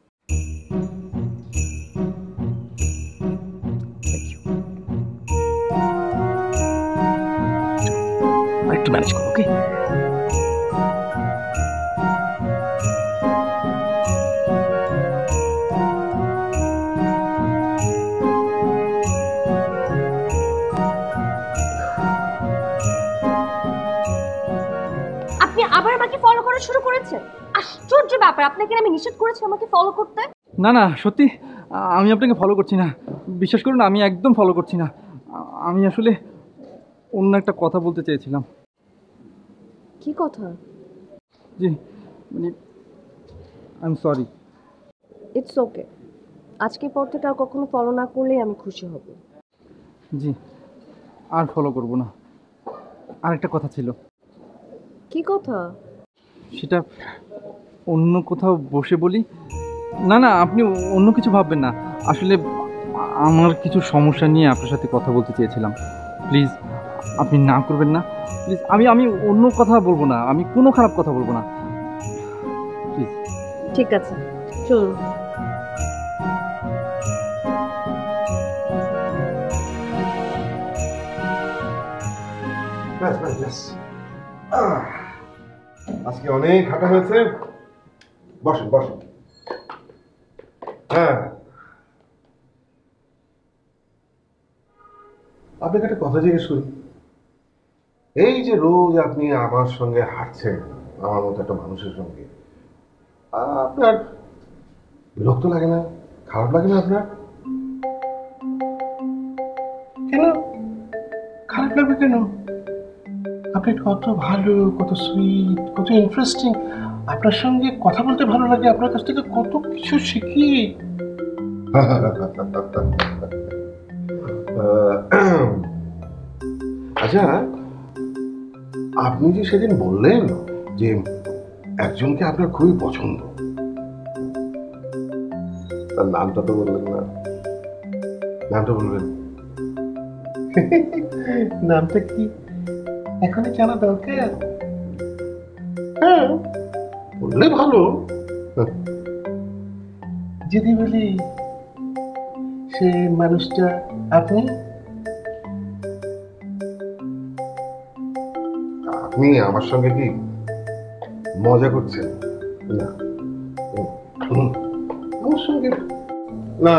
একটু ম্যানেজ করো, ওকে? আপনি আবার আমাকে ফলো করা শুরু করেছেন? আশ্চর্য ব্যাপার, আপনাকে আমি নিষেধ করেছি আমাকে ফলো করতে। না না, সত্যি আমি আপনাকে ফলো করছি না, বিশ্বাস করুন, আমি একদম ফলো করছি না। আমি আসলে অন্য একটা কথা বলতে চেয়েছিলাম। কি কথা? জি, মানে I am sorry. It's okay, আজকের পর থেকে আর কখনো ফলো না করলেই আমি খুশি হব। জি, আর ফলো করব না। আরেকটা কথা ছিল, কি কথা? সেটা অন্য কোথাও বসে বলি। না না, আপনি অন্য কিছু ভাববেন না। আসলে আমার কিছু সমস্যা নিয়ে আপনার সাথে কথা বলতে চেয়েছিলাম। প্লিজ আপনি না করবেন না, প্লিজ। আমি অন্য কথা বলবো না, আমি কোনো খারাপ কথা বলবো না, প্লিজ। ঠিক আছে, চলুন। ব্যাস ব্যাস ব্যাস। আজকে অনেক হাঁটা হয়েছে, বসেন বসেন। হ্যাঁ, আপনাকে একটা কথা জিজ্ঞেস করি। এই যে রোজ আপনি আমার সঙ্গে হাঁটছেন, আমার মতো একটা মানুষের সঙ্গে, আপনার বিরক্ত লাগে না, খারাপ লাগে না আপনার? কেন খারাপ লাগবে কেন? আপনি কত ভালো, কত সুইট, কত ইন্টারেস্টিং। আপনার সঙ্গে কথা বলতে ভালো লাগে, আপনার কাছ থেকে কত কিছু শিখি। আচ্ছা, আপনি যে সেদিন বললেন যে একজনকে আপনার খুবই পছন্দ, তার নামটা তো বললেন না, নামটা বলবেন? নামটা কি এখনই জানা দরকার? হ্যাঁ, বললে ভালো। যদি বলি সে মানুষটা আপনি। আপনি আমার সঙ্গে কি মজা করছেন? না, আমার সঙ্গে না,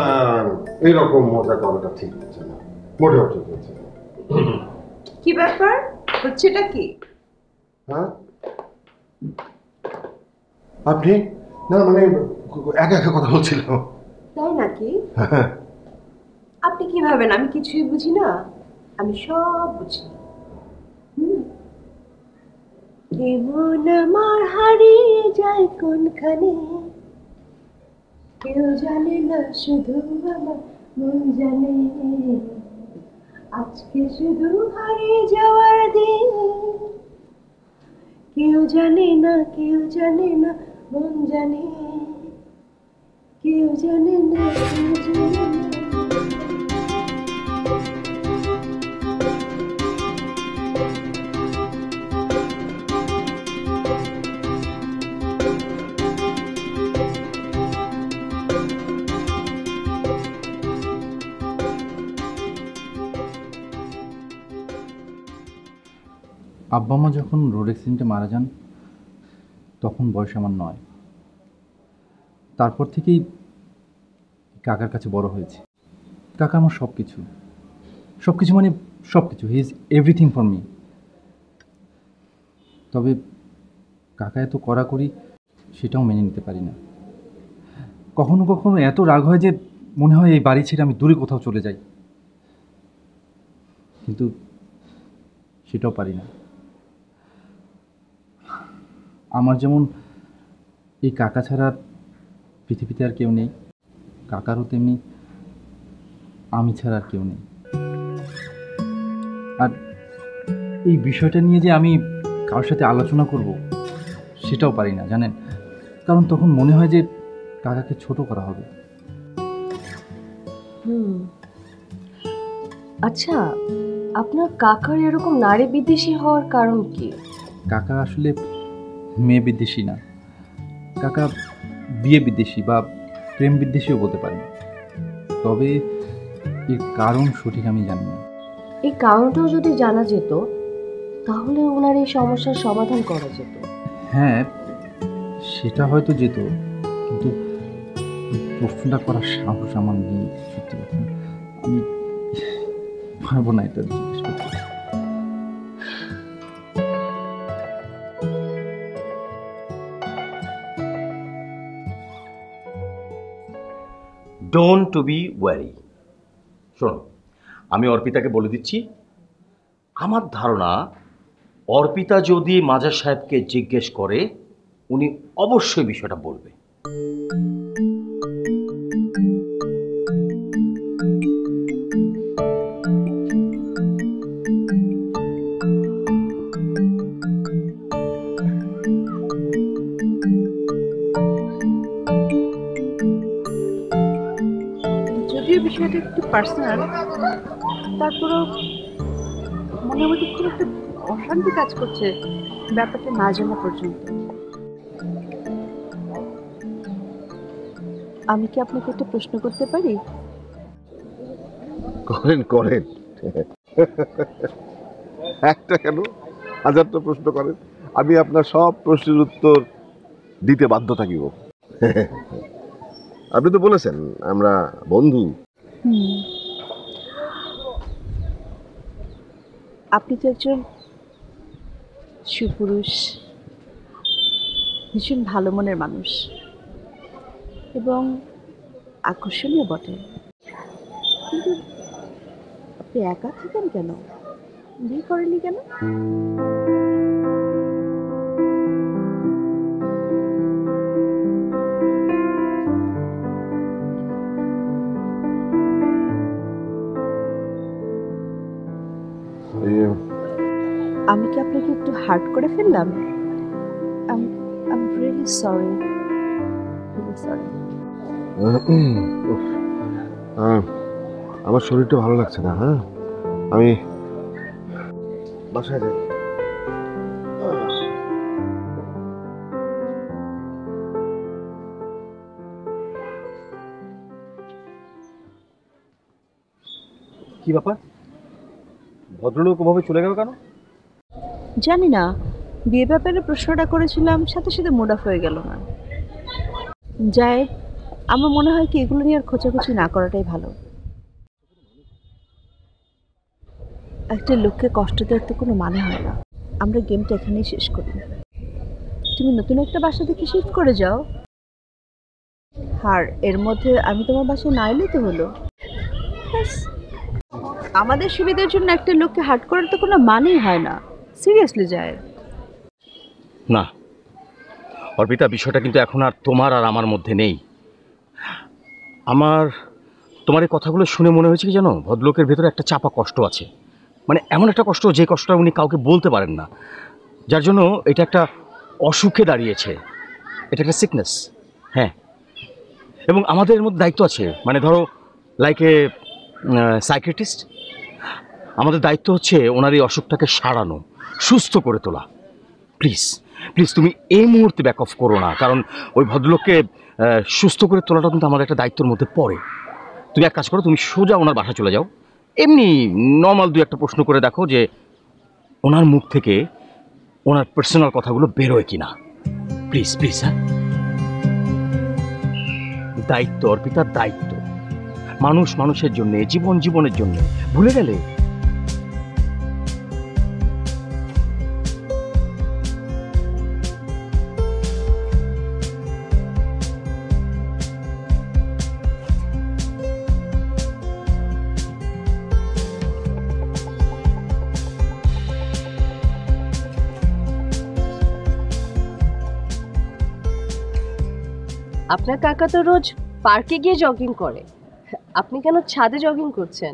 এইরকম মজা করাটা ঠিক হচ্ছে না, মোটেও ঠিক হচ্ছে না। কি ব্যাপার, হচ্ছেটা কি? হ্যাঁ, আপনি না মানে একা একা কথা বলছিল। তাই নাকি? আপনি কি ভাবেন আমি কিছুই বুঝি না? আমি সব বুঝি। কেমন আমার হারিয়ে যায় কোনখানে, কেউ জানে না, শুধু আমার মন জানে। আজকে শুধু হারিয়ে যাওয়ার দিন, কেউ জানে না, কেউ জানে না, মন জানে। কেউ জানে না, কেউ জানে না। আব্বা মা যখন রোড অ্যাক্সিডেন্টে মারা যান, তখন বয়স আমার 9। তারপর থেকেই কাকার কাছে বড় হয়েছে। কাকা আমার সব কিছু, সব কিছু মানে সব কিছু। He is everything for me. তবে কাকা এত কড়াকড়ি, সেটাও মেনে নিতে পারি না। কখনো কখনো এত রাগ হয় যে মনে হয় এই বাড়ি ছেড়ে আমি দূরে কোথাও চলে যাই, কিন্তু সেটাও পারি না। আমার যেমন এই কাকা ছাড়া পৃথিবীতে আর কেউ নেই, কাকারও তেমনি আমি ছাড়া আর কেউ নেই। আর এই বিষয়টা নিয়ে যে আমি কারোর সাথে আলোচনা করব, সেটাও পারি না জানেন, কারণ তখন মনে হয় যে কাকাকে ছোট করা হবে। আচ্ছা, আপনার কাকার এরকম নারী বিদ্বেষী হওয়ার কারণ কি? কাকা আসলে মেয়ে বিদ্বেষী না, কাকা বিয়ে বিদ্বেষী বা প্রেম বিদ্বেষীও বলতে পারেন। তবে এর কারণ সঠিক আমি জানি না। এই কারণটাও যদি জানা যেত, তাহলে ওনার এই সমস্যার সমাধান করা যেত। হ্যাঁ, সেটা হয়তো যেত, কিন্তু প্রশ্নটা করার সাহস আমার নেই। সত্যি কথা, আমি পারবো না এটা জিজ্ঞেস করতে। ডোন্ট টু বি ওয়ারি। শোনো, আমি অর্পিতাকে বলে দিচ্ছি, আমার ধারণা অর্পিতা যদি মাজার সাহেবকে জিজ্ঞেস করে, উনি অবশ্যই বিষয়টা বলবে। বিষয়টা একটু পার্সোনাল, তারপরও মনের মধ্যে খুব একটা অশান্তি কাজ করছে ব্যাপারটা না জানা পর্যন্ত। আমি কি আপনাকে একটা প্রশ্ন করতে পারি? করেন করেন, একটা কেন, হাজারটা প্রশ্ন করেন, আমি আপনার সব প্রশ্নের উত্তর দিতে বাধ্য থাকিব। আপনি তো বলেছেন আমরা বন্ধু। আপনি তো একজন সুপুরুষ, ভীষণ ভালো মনের মানুষ এবং আকর্ষণীয় বটে, কিন্তু আপনি একা থাকেন কেন? বিয়ে করেননি কেন? আমি কি আপনাকে একটু হার্ট করে ফেললাম? I'm really sorry. Really sorry. আমার শরীরটা ভালো লাগছে না, হ্যাঁ আমি বাসায় যাই। কি ব্যাপার, ভদ্রলোক ওভাবে চলে গেল কেন? জানি না, বিয়ে ব্যাপারে প্রশ্নটা করেছিলাম, সাথে সাথে মুড অফ হয়ে গেল না। যাই, আমার মনে হয় কি এগুলো নিয়ে আর খোঁচাখুচি না করাটাই ভালো। একটা লোককে কষ্ট দেওয়ার তো কোনো মানে হয় না। আমরা গেমটা এখানেই শেষ করি। তুমি নতুন একটা বাসা দেখে শিফট করে যাও, আর এর মধ্যে আমি তোমার বাসায় না এলে তো হলো। আমাদের সুবিধার জন্য একটা লোককে হার্ট করার তো কোনো মানেই হয় না। সিরিয়াসলি যায় না অর্পিতা, বিষয়টা কিন্তু এখন আর তোমার আর আমার মধ্যে নেই। আমার তোমার এই কথাগুলো শুনে মনে হয়েছে কি জানো, ভদ্রলোকের ভেতরে একটা চাপা কষ্ট আছে, মানে এমন একটা কষ্ট যে কষ্টটা উনি কাউকে বলতে পারেন না, যার জন্য এটা একটা অসুখে দাঁড়িয়েছে, এটা একটা সিকনেস। হ্যাঁ, এবং আমাদের এর মধ্যে দায়িত্ব আছে, মানে ধরো লাইক এ সাইকিয়াট্রিস্ট, আমাদের দায়িত্ব হচ্ছে ওনার এই অসুখটাকে সারানো, সুস্থ করে তোলা। প্লিজ প্লিজ তুমি এই মুহূর্তে ব্যাক অফ করো না, কারণ ওই ভদ্রলোককে সুস্থ করে তোলাটা কিন্তু আমাদের একটা দায়িত্বের মধ্যে পড়ে। তুমি এক কাজ করো, তুমি সোজা ওনার বাসা চলে যাও, এমনি নর্মাল দু একটা প্রশ্ন করে দেখো যে ওনার মুখ থেকে ওনার পার্সোনাল কথাগুলো বেরোয় কিনা। Please please. হ্যাঁ, দায়িত্ব অর্পিতার দায়িত্ব, মানুষ মানুষের জন্যে, জীবন জীবনের জন্য, ভুলে গেলে? আপনার কাকা তো রোজ পার্কে গিয়ে জগিং করে, আপনি কেন ছাদে জগিং করছেন?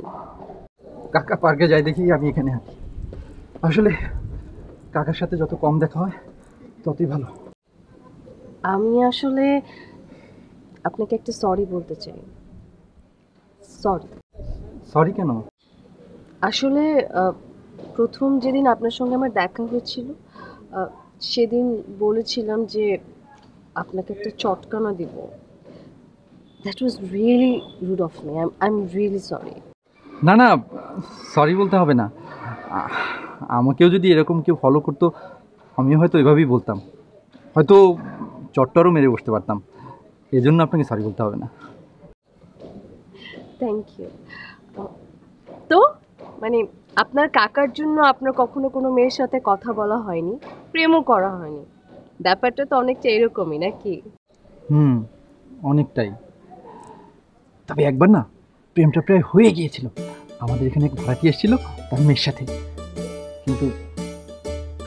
কাকা পার্কে যাই দেখি আমি এখানে আছি। আসলে কাকার সাথে যত কম দেখা হয় ততই ভালো। আমি আসলে আপনাকে একটা সরি বলতে চাই। সরি। সরি কেন? আসলে প্রথম যেদিন আপনার সঙ্গে আমার দেখা হয়েছিল সেদিন বলেছিলাম যে আপনাকে একটা চটকানা দিব। That was really rude of me. I am really sorry. না না, সরি বলতে হবে না। আমাকেও যদি এরকম কেউ ফলো করতো আমিও হয়তো এভাবেই বলতাম, হয়তো চট্টরও মেরে বসতে পারতাম। এজন্য আপনাকে সরি বলতে হবে না। Thank you. তো মানে আপনার কাকার জন্য আপনার কখনো কোনো মেয়ের সাথে কথা বলা হয়নি, প্রেমও করা হয়নি, ব্যাপারটা তো অনেকটা এরকমই নাকি? অনেকটাই। তবে একবার না প্রেমটা প্রায় হয়ে গিয়েছিল। আমাদের এখানে এক ভাড়াটি এসেছিল তার মেয়ের সাথে, কিন্তু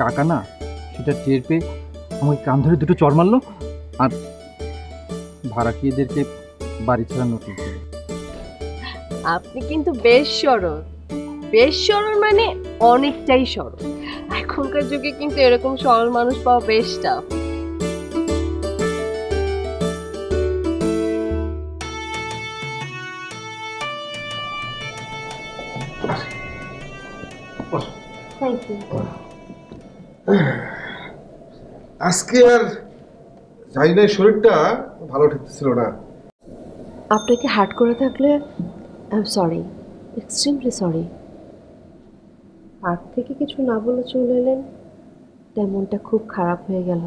কাকা না সেটা টের পেয়ে আমাকে কান ধরে দুটো চড় মারলো আর ভাড়াটিয়েদেরকে বাড়ি ছাড়া নোটিশ দিল। আপনি কিন্তু বেশ সরল, বেশ সরল মানে অনেকটাই সরল। এখনকার যুগে কিন্তু এরকম সরল মানুষ পাওয়া বেশ টাফ। কি? আজকে আর যাই নাই, শরীরটা ভালো ঠেকতেছিল না। আপনাকে হার্ট করে থাকলে I am sorry, extremely sorry. Heart থেকে কিছু না বলে চলে এলেন, তেমনটা খুব খারাপ হয়ে গেল।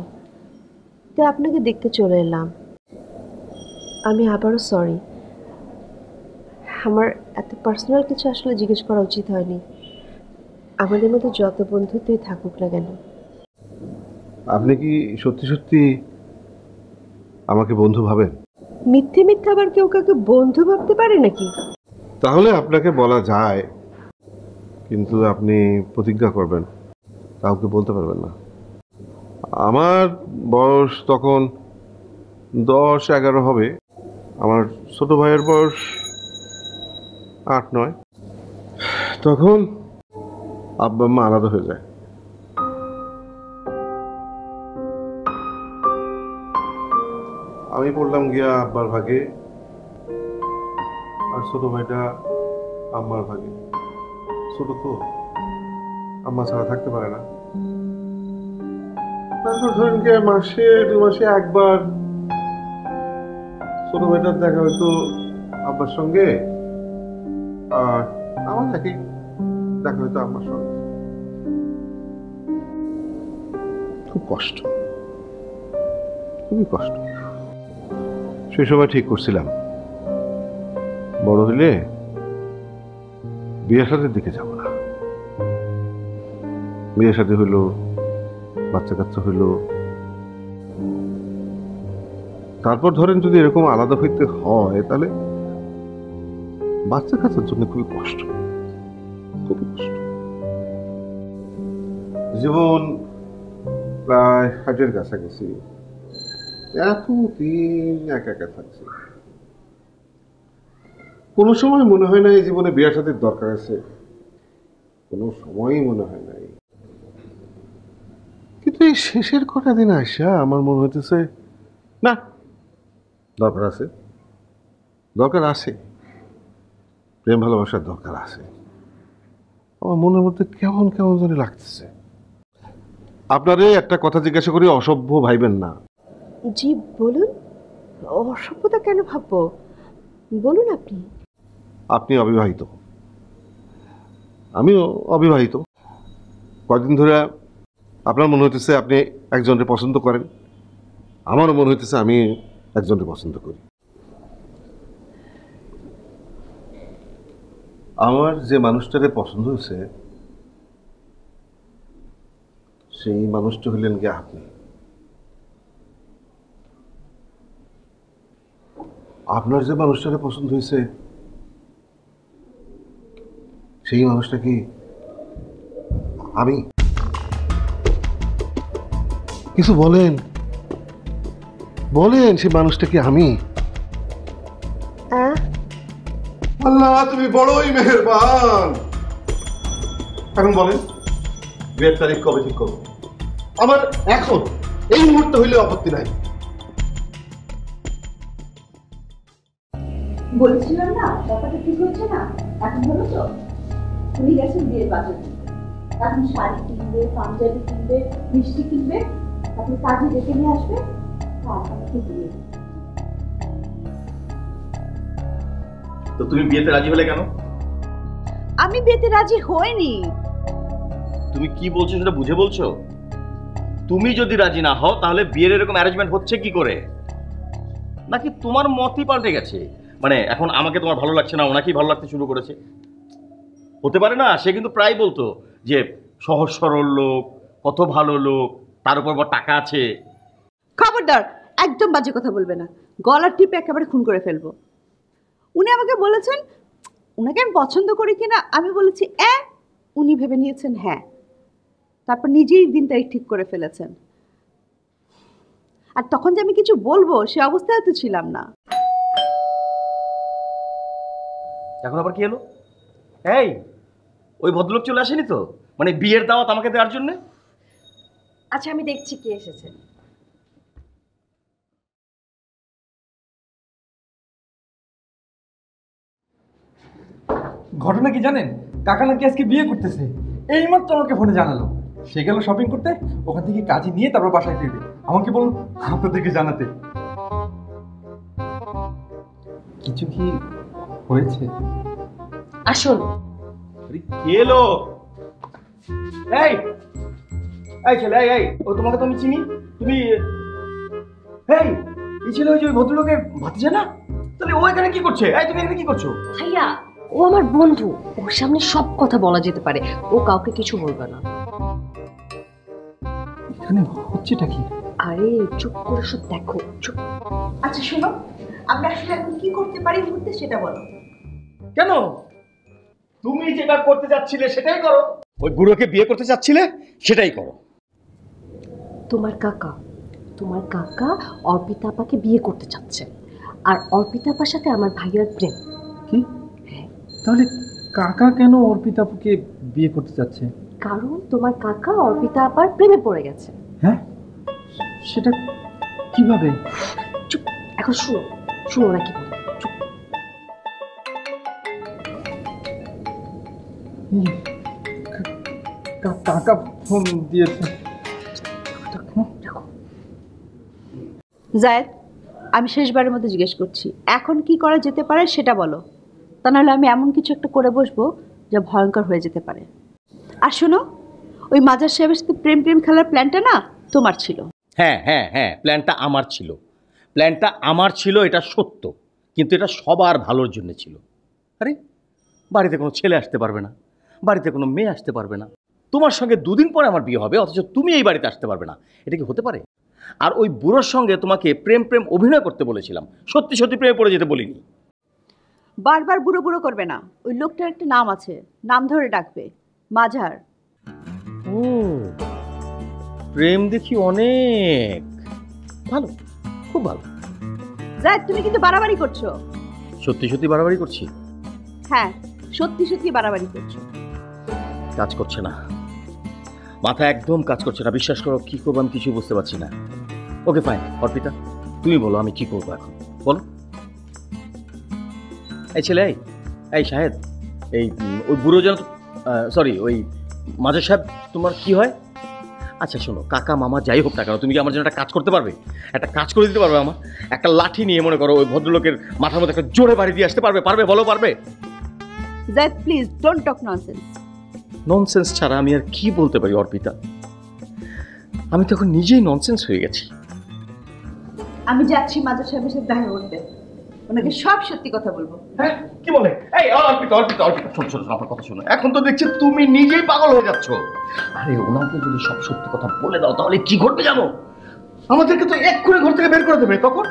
তাই আপনাকে দেখতে চলে এলাম। আমি আবারও সরি, আমার এত পার্সোনাল কিছু আসলে জিজ্ঞেস করা উচিত হয়নি। আমাদের মধ্যে যত বন্ধুত্বই থাকুক না কেন। আপনি কি সত্যি সত্যি আমাকে বন্ধু ভাবেন? মিথ্যে মিথ্যে আবার কেউ কাউকে বন্ধু ভাবতে পারে নাকি? তাহলে আপনাকে বলা যায়, কিন্তু আপনি প্রতিজ্ঞা করবেন, কাউকে বলতে পারবেন না। আমার বয়স তখন 10-11 হবে, আমার ছোট ভাইয়ের বয়স 8-9। তখন আব্বা আম্মা আলাদা হয়ে যায়। আমি পড়লাম গিয়া আব্বার ভাগে, আর ছোট ভাইটা আম্মার ভাগে। ছোট তো, আম্মা ছাড়া থাকতে পারে না। তারপর ধরেন গিয়ে মাসে 2 মাসে একবার ছোট ভাইটার দেখা হয়তো আব্বার সঙ্গে, আর আমার একই দেখা হয়তো আম্মার সঙ্গে। খুব কষ্ট, খুবই কষ্ট। সেই সময় ঠিক করছিলাম, বড় হইলে বিয়ে শাদীর দিকে যাব না। বিয়ে শাদী হইলো, বাচ্চা কাচ্চা হইলো, তারপর ধরেন যদি এরকম আলাদা হইতে হয়, তাহলে বাচ্চা কাচ্চার জন্য খুবই কষ্ট, খুবই কষ্ট। জীবন প্রায় 60-এর কাছাকাছি, এতদিন একা একা থাকছি। কোনো সময় মনে হয় না এই জীবনে বিয়ে শাদীর দরকার আছে, কোনো সময়ই মনে হয় নাই। কিন্তু এই শেষের কটা দিন আসা আমার মনে হইতেছে না, দরকার আছে, দরকার আছে, প্রেম ভালোবাসার দরকার আছে। আমার মনের মধ্যে কেমন কেমন জানি লাগতেছে। আপনারে একটা কথা জিজ্ঞাসা করি, অসভ্য ভাইবেন না। জি বলুন। অসভ্যতা কেন ভাববো, বলুন আপনি। আপনি অবিবাহিত, আমিও অবিবাহিত। কয়েকদিন ধরে আপনার মনে হইতেছে আপনি একজনকে পছন্দ করেন, আমারও মনে হইতেছে আমি একজনকে পছন্দ করি। আমার যে মানুষটারে পছন্দ হয়েছে, সেই মানুষটা হইলেন কি আপনি। আপনার যে মানুষটারে পছন্দ হয়েছে, সেই মানুষটা কি আমি? কিছু বলেন, বলেন, সেই মানুষটা কি আমি? আল্লাহ, তুমি বড়ই মেহেরবান। এখন বলেন, বিয়ের তারিখ কবে ঠিক করবো? আমার এখন এই মুহূর্তে হইলে আপত্তি নাই। বলছিলাম না ব্যাপারটা ঠিক হচ্ছে না, এখন হলো তো। উনি গেছেন বিয়ের বাজার কিনতে, এখন শাড়ি কিনবে, পাঞ্জাবি কিনবে, মিষ্টি কিনবে, আপনি কাজে ডেকে নিয়ে আসবে, আর আমাকে বিয়ে। তো তুমি বিয়েতে রাজি হলে কেন? আমি বিয়েতে রাজি হইনি। তুমি কি বলছো সেটা বুঝে বলছো? তুমি যদি রাজি না হও তাহলে বিয়ের এরকম অ্যারেঞ্জমেন্ট হচ্ছে কি করে? নাকি তোমার মতই পাল্টে গেছে? মানে এখন আমাকে তোমার ভালো লাগছে না, ওনাকেই ভালো লাগতে শুরু করেছে? হতে পারে না? সে কিন্তু প্রায় বলতো যে সহজ সরল লোক, কত ভালো লোক, তার উপর আবার টাকা আছে। খবরদার, একদম বাজে কথা বলবে না, গলার টিপে একেবারে খুন করে ফেলবো। উনি আমাকে বলেছেন উনাকে আমি পছন্দ করি কিনা, আমি বলেছি উনি ভেবে নিয়েছেন হ্যাঁ, তারপর নিজেই দিন তারিখ ঠিক করে ফেলেছেন। আর তখন যে আমি কিছু বলবো সে অবস্থায় তো ছিলাম না। এখন আবার কি হলো? এই, ওই ভদ্রলোক চলে আসেনি তো? মানে বিয়ের দাওয়াত আমাকে দেওয়ার জন্য? আচ্ছা আমি দেখছি কে এসেছে। ঘটনা কি জানেন? কাকা নাকি আজকে বিয়ে করতেছে, এইমাত্র আমাকে ফোনে জানালো সে গেল শপিং করতে, ওখান থেকে কাজে নিয়ে তারপর বাসায় ফিরবে। আমাকে বলল আপনাদেরকে জানাতে। কিছু কি হয়েছে? আসুন। আরে কে এলো? এই এই ছেলে, এই ও তোমাকে তো আমি চিনি। তুমি এই ছিল ওই যে ওই ভদ্রলোকের ভাতিজা না? তাহলে ও এখানে কি করছে? এই তুমি এখানে কি করছো? ভাইয়া, ও আমার বন্ধু, ওর সামনে সব কথা বলা যেতে পারে, ও কাউকে কিছু বলবে না। এখানে হচ্ছেটা কি? আরে চুপ করে সব দেখো, চুপ। আচ্ছা শোনো, আমরা আসলে এখন কি করতে পারি মুহূর্তে সেটা বলো। কেন? তুমি যেটা করতে যাচ্ছিলে সেটাই করো। ওই বুড়োকে বিয়ে করতে চাচ্ছিলে সেটাই করো। তোমার কাকা অর্পিতা আপাকে বিয়ে করতে চাচ্ছে, আর অর্পিতা আপার সাথে আমার ভাইয়ার প্রেম। কি? তাহলে কাকা কেন অর্পিতাকে বিয়ে করতে চাচ্ছে? কারণ তোমার কাকা অর্পিতা আপার প্রেমে পড়ে গেছে। হ্যাঁ, সেটা কিভাবে? চুপ, এখন শুনো না কি বলে। চুপ। কাকা ফোন দিয়েছে। জায়েদ, আমি শেষবারের মতো জিজ্ঞেস করছি, এখন কি করা যেতে পারে সেটা বলো, তা নাহলে আমি এমন কিছু একটা করে বসবো যা ভয়ঙ্কর হয়ে যেতে পারে। আর শোনো, ওই মাজার সাহেবের সাথে প্রেম খেলার প্ল্যানটা না তোমার ছিল। হ্যাঁ, প্ল্যানটা আমার ছিল, এটা সত্য, কিন্তু এটা সবার ভালোর জন্য ছিল। আরে বাড়িতে কোনো ছেলে আসতে পারবে না, বাড়িতে কোনো মেয়ে আসতে পারবে না, তোমার সঙ্গে দুদিন পরে আমার বিয়ে হবে, অথচ তুমি এই বাড়িতে আসতে পারবে না। এটা কি হতে পারে? আর ওই বুড়োর সঙ্গে তোমাকে প্রেম অভিনয় করতে বলেছিলাম, সত্যি প্রেমে পড়ে যেতে বলিনি। বারবার বুড়ো বুড়ো করবে না, ওই লোকটার একটা নাম আছে, নাম ধরে ডাকবে, মাঝার। ও, প্রেম দেখি অনেক ভালো, খুব ভালো। জায়েদ, তুমি কিন্তু বাড়াবাড়ি করছো। সত্যি বাড়াবাড়ি করছি? হ্যাঁ, সত্যি বাড়াবাড়ি করছো। কাজ করছে না, মাথা একদম কাজ করছে না, বিশ্বাস করো। কি করবো আমি কিছু বুঝতে পারছি না। ওকে ফাইন, অর্পিতা তুমি বলো আমি কি করবো এখন, বলো। এই ছেলে, এই শাহেদ, ওই বুড়ো যেন, সরি ওই মাজার সাহেব তোমার কি হয়? আচ্ছা শোনো, কাকা মামা যাই হোক না কেন, তুমি কি আমার জন্য একটা কাজ করতে পারবে? একটা কাজ করে দিতে পারবে? আমার একটা লাঠি নিয়ে মনে করো ওই ভদ্রলোকের মাথার মধ্যে একটা জোরে বাড়ি দিয়ে আসতে পারবে? বলো, পারবে? Zayed please don't talk nonsense. Nonsense ছাড়া আমি আর কি বলতে পারি অর্পিতা? আমি তো এখন নিজেই ননসেন্স হয়ে গেছি। আমি যাচ্ছি মাজার সাহেবের সাথে দেখা করতে, ওনাকে সব সত্যি কথা বলবো। হ্যাঁ, কি বলে? এই অর্পিতা শোনো, আমার কথা শোনো। এখন তো দেখছি তুমি নিজেই পাগল হয়ে যাচ্ছ। আরে ওনাকে যদি সব সত্যি কথা বলে দাও তাহলে কি ঘটবে জানো? আমাদেরকে তো এক্ষুনি ঘর থেকে বের করে দেবে। তখন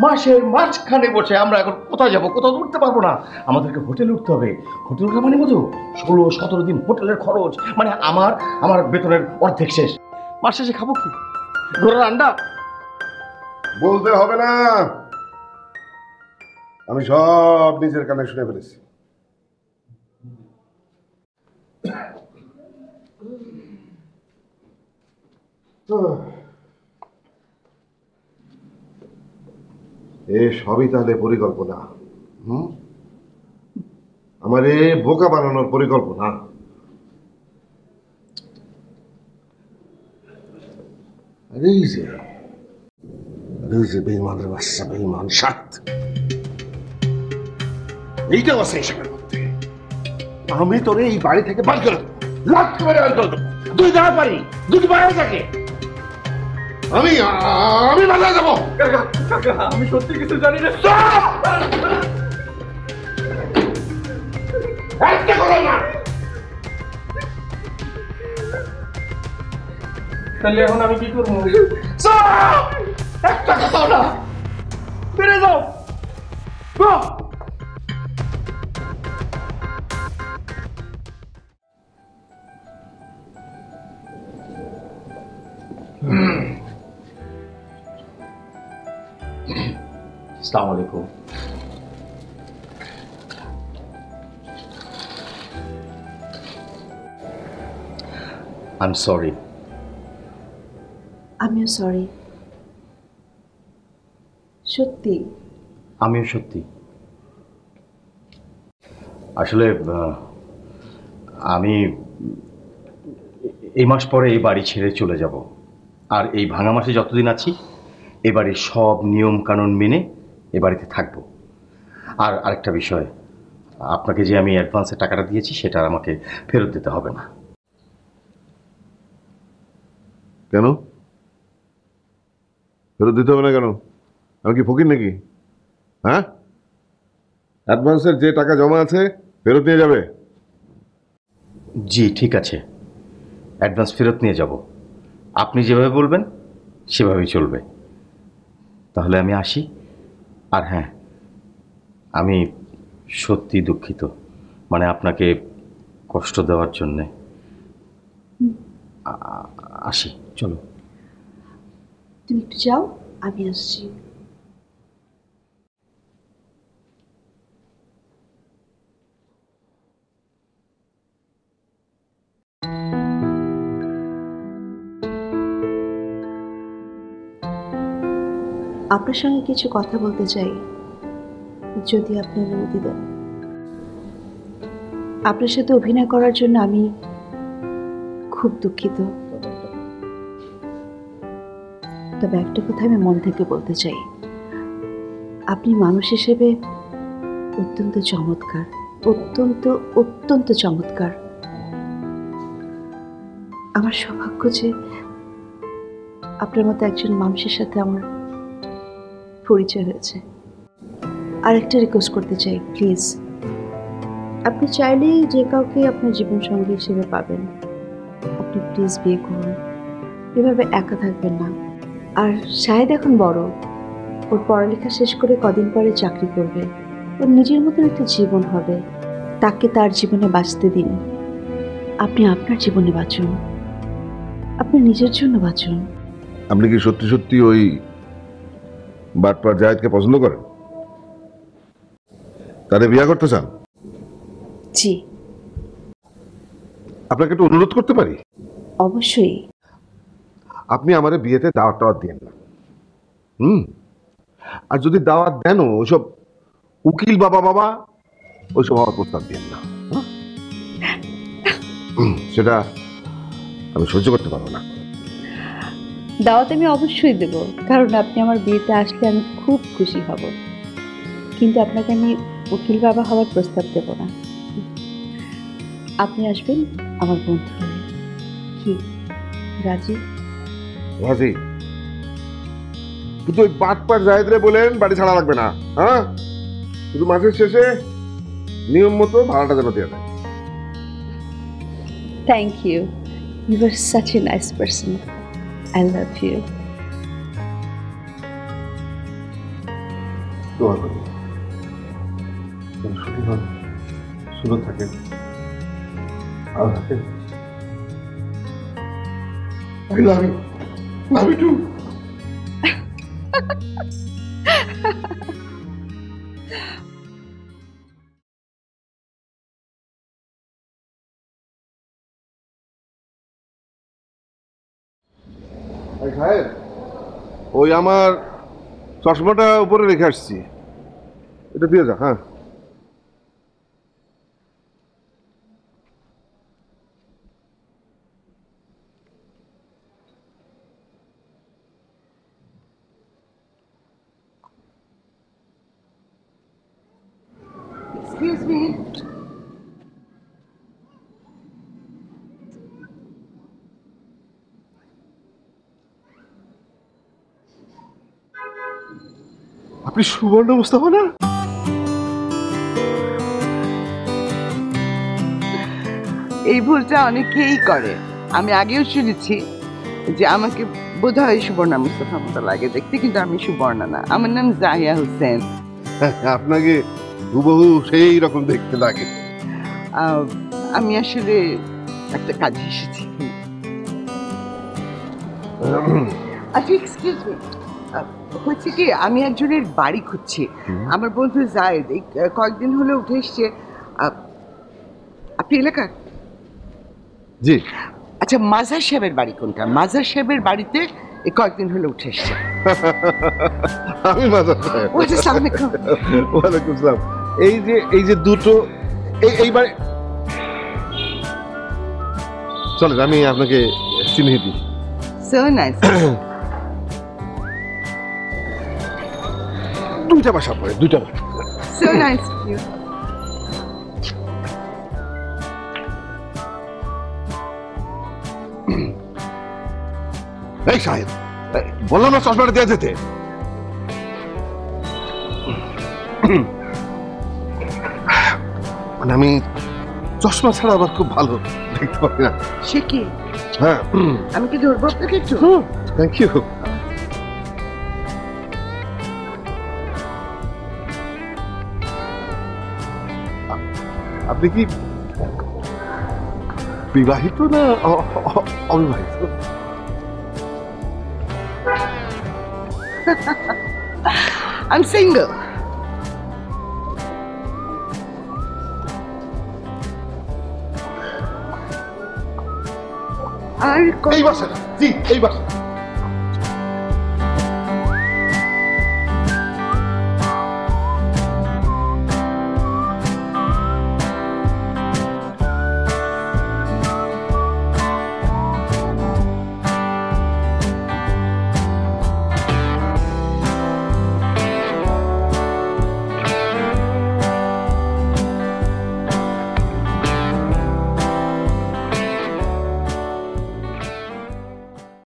মাসের মাঝখানে বসে আমরা এখন কোথায় যাবো? কোথাও উঠতে পারবো না। আমাদেরকে হোটেলে উঠতে হবে। হোটেল উঠা মানে বোঝো, 16-17 দিন হোটেলের খরচ, মানে আমার বেতনের অর্ধেক শেষ। মাস শেষে খাবো কি? ঘোড়ার আন্ডা? বলতে হবে না, আমি সব নিজের কানে শুনে ফেলেছি। এ সবই তাহলে পরিকল্পনা। আমার এ বোকা বানানোর পরিকল্পনা। বেইমানের বাচ্চা, বেইমান সাত, এইটাও আছে এসবের মধ্যে। আমি তোরে এই বাড়ি থেকে বার করে দেবো, লাখ করে বার করে দেবো। দুই দাঁড়া পারি, দুটি বাইরে থাকে। আমি বাজারে যাবো। আমি সত্যি কিছু জানি না। একটা করো না। তাহলে এখন আমি কি করবো? একটা কথাও না, বেড়ে যাও। আসসালামু আলাইকুম। I'm sorry. আমিও সরি, সত্যি। আমিও সত্যি। আসলে আমি এই মাস পরে এই বাড়ি ছেড়ে চলে যাব, আর এই ভাঙা মাসে যতদিন আছি এ বাড়ির সব নিয়ম কানুন মেনে এ বাড়িতে থাকবো। আর আরেকটা বিষয়, আপনাকে যে আমি অ্যাডভান্সে টাকাটা দিয়েছি সেটা আর আমাকে ফেরত দিতে হবে না। কেন ফেরত দিতে হবে না কেন? আমি কি ফকির নাকি? হ্যাঁ, অ্যাডভান্সের যে টাকা জমা আছে ফেরত নিয়ে যাবে। জি ঠিক আছে, অ্যাডভান্স ফেরত নিয়ে যাব। আপনি যেভাবে বলবেন সেভাবেই চলবে। তাহলে আমি আসি। আর হ্যাঁ, আমি সত্যি দুঃখিত, মানে আপনাকে কষ্ট দেওয়ার জন্যে। আসি, চলো। তুমি একটু যাও, আমি আসছি। আপনার সঙ্গে কিছু কথা বলতে চাই, যদি আপনি অনুমতি দেন। আপনার সাথে অভিনয় করার জন্য আমি খুব দুঃখিত, তবে একটা কথা আমি মন থেকে বলতে চাই। আপনি মানুষ হিসেবে অত্যন্ত চমৎকার, অত্যন্ত অত্যন্ত চমৎকার। আমার সৌভাগ্য যে আপনার মতো একজন মানুষের সাথে আমার পরিচয় হয়েছে। আর একটা রিকোয়েস্ট করতে চাই, প্লিজ আপনি চাইলেই যে কাউকে আপনার জীবনসঙ্গী হিসেবে পাবেন। আপনি প্লিজ বিয়ে করুন, এভাবে একা থাকবেন না। আর শাহেদ এখন বড়, ওর পড়ালেখা শেষ করে কদিন পরে চাকরি করবে, ওর নিজের মতন একটা জীবন হবে। তাকে তার জীবনে বাঁচতে দিন। আপনি আপনার জীবনে বাঁচুন, আপনি নিজের জন্য বাঁচুন। আপনি কি সত্যি সত্যি ওই বাটপার জায়েদকে পছন্দ করেন? তারে বিয়ে করতে চান? জি। আপনাকে একটু অনুরোধ করতে পারি? অবশ্যই। আপনি আমারে বিয়েতে দাওয়াত টাওয়াত দেন না। আর যদি দাওয়াত দেন, ওইসব উকিল বাবা বাবা ওইসব আমার প্রস্তাব দেন না। সেটা আমি সহ্য করতে পারবো না। দাওয়াত আমি অবশ্যই দেব, কারণ আপনি আমার বিয়েতে আসলে আমি খুব খুশি হব, কিন্তু আপনাকে আমি উকিল বাবা হওয়ার প্রস্তাব দেব না। আপনি আসবেন আমার বন্ধু হয়ে। কি রাজি? রাজি, কিন্তু ওই বাটপার জায়েদরে বলেন বাড়ি ছাড়া লাগবে না। হ্যাঁ, শুধু মাসের শেষে নিয়ম মতো ভাড়াটা যেন দিয়ে দেয়। Thank you, you are such a nice person. I love you. দোয়া করি সুখী হন, সুন্দর থাকেন, ভালো থাকেন। I love you. Love you too. সাহেব, ওই আমার চশমাটা উপরে রেখে আসছি, এটা দিয়ে যা। হ্যাঁ, Excuse me. আপনি সুবর্ণ মুস্তাফা না? এই ভুলটা অনেকেই করে। আমি আগেও শুনেছি যে আমাকে বোধহয় সুবর্ণা মুস্তাফা মতো লাগে দেখতে, কিন্তু আমি সুবর্ণা না, আমার নাম জাহিয়া হোসেন। আপনাকে হুবহু সেই রকম দেখতে লাগে। আমি আসলে একটা কাজে এসেছি। আচ্ছা, এক্সকিউজ মি, হচ্ছে কি আমি একজনের বাড়ি খুঁজছি। আমার বন্ধু জায়েদ এই কয়েকদিন হলে উঠে এসছে। আপনি এলাকার? জি। আচ্ছা, মাজার সাহেবের বাড়ি কোনটা? মাজার সাহেবের বাড়িতে এই কয়েকদিন হলে উঠে এসছে। আমি মাজার সাহেব। ওয়ালাইকুম আসসালাম। এই যে দুটো এই বাড়ি চলেন আমি আপনাকে চিনিয়ে দিই। So nice. দুইটা বাসা পড়ে, দুইটা বাসা। So nice. এই সাহেব, বললাম না চশমাটা দেওয়া যেতে। মানে আমি চশমা ছাড়া আবার খুব ভালো দেখতে পারি না। সে কি? হ্যাঁ, আমি কি ধরবো আপনাকে একটু? Thank you. আপনি কি বিবাহিত না অবিবাহিত? I'm single. আর এই বাসা, জি এই বাসা।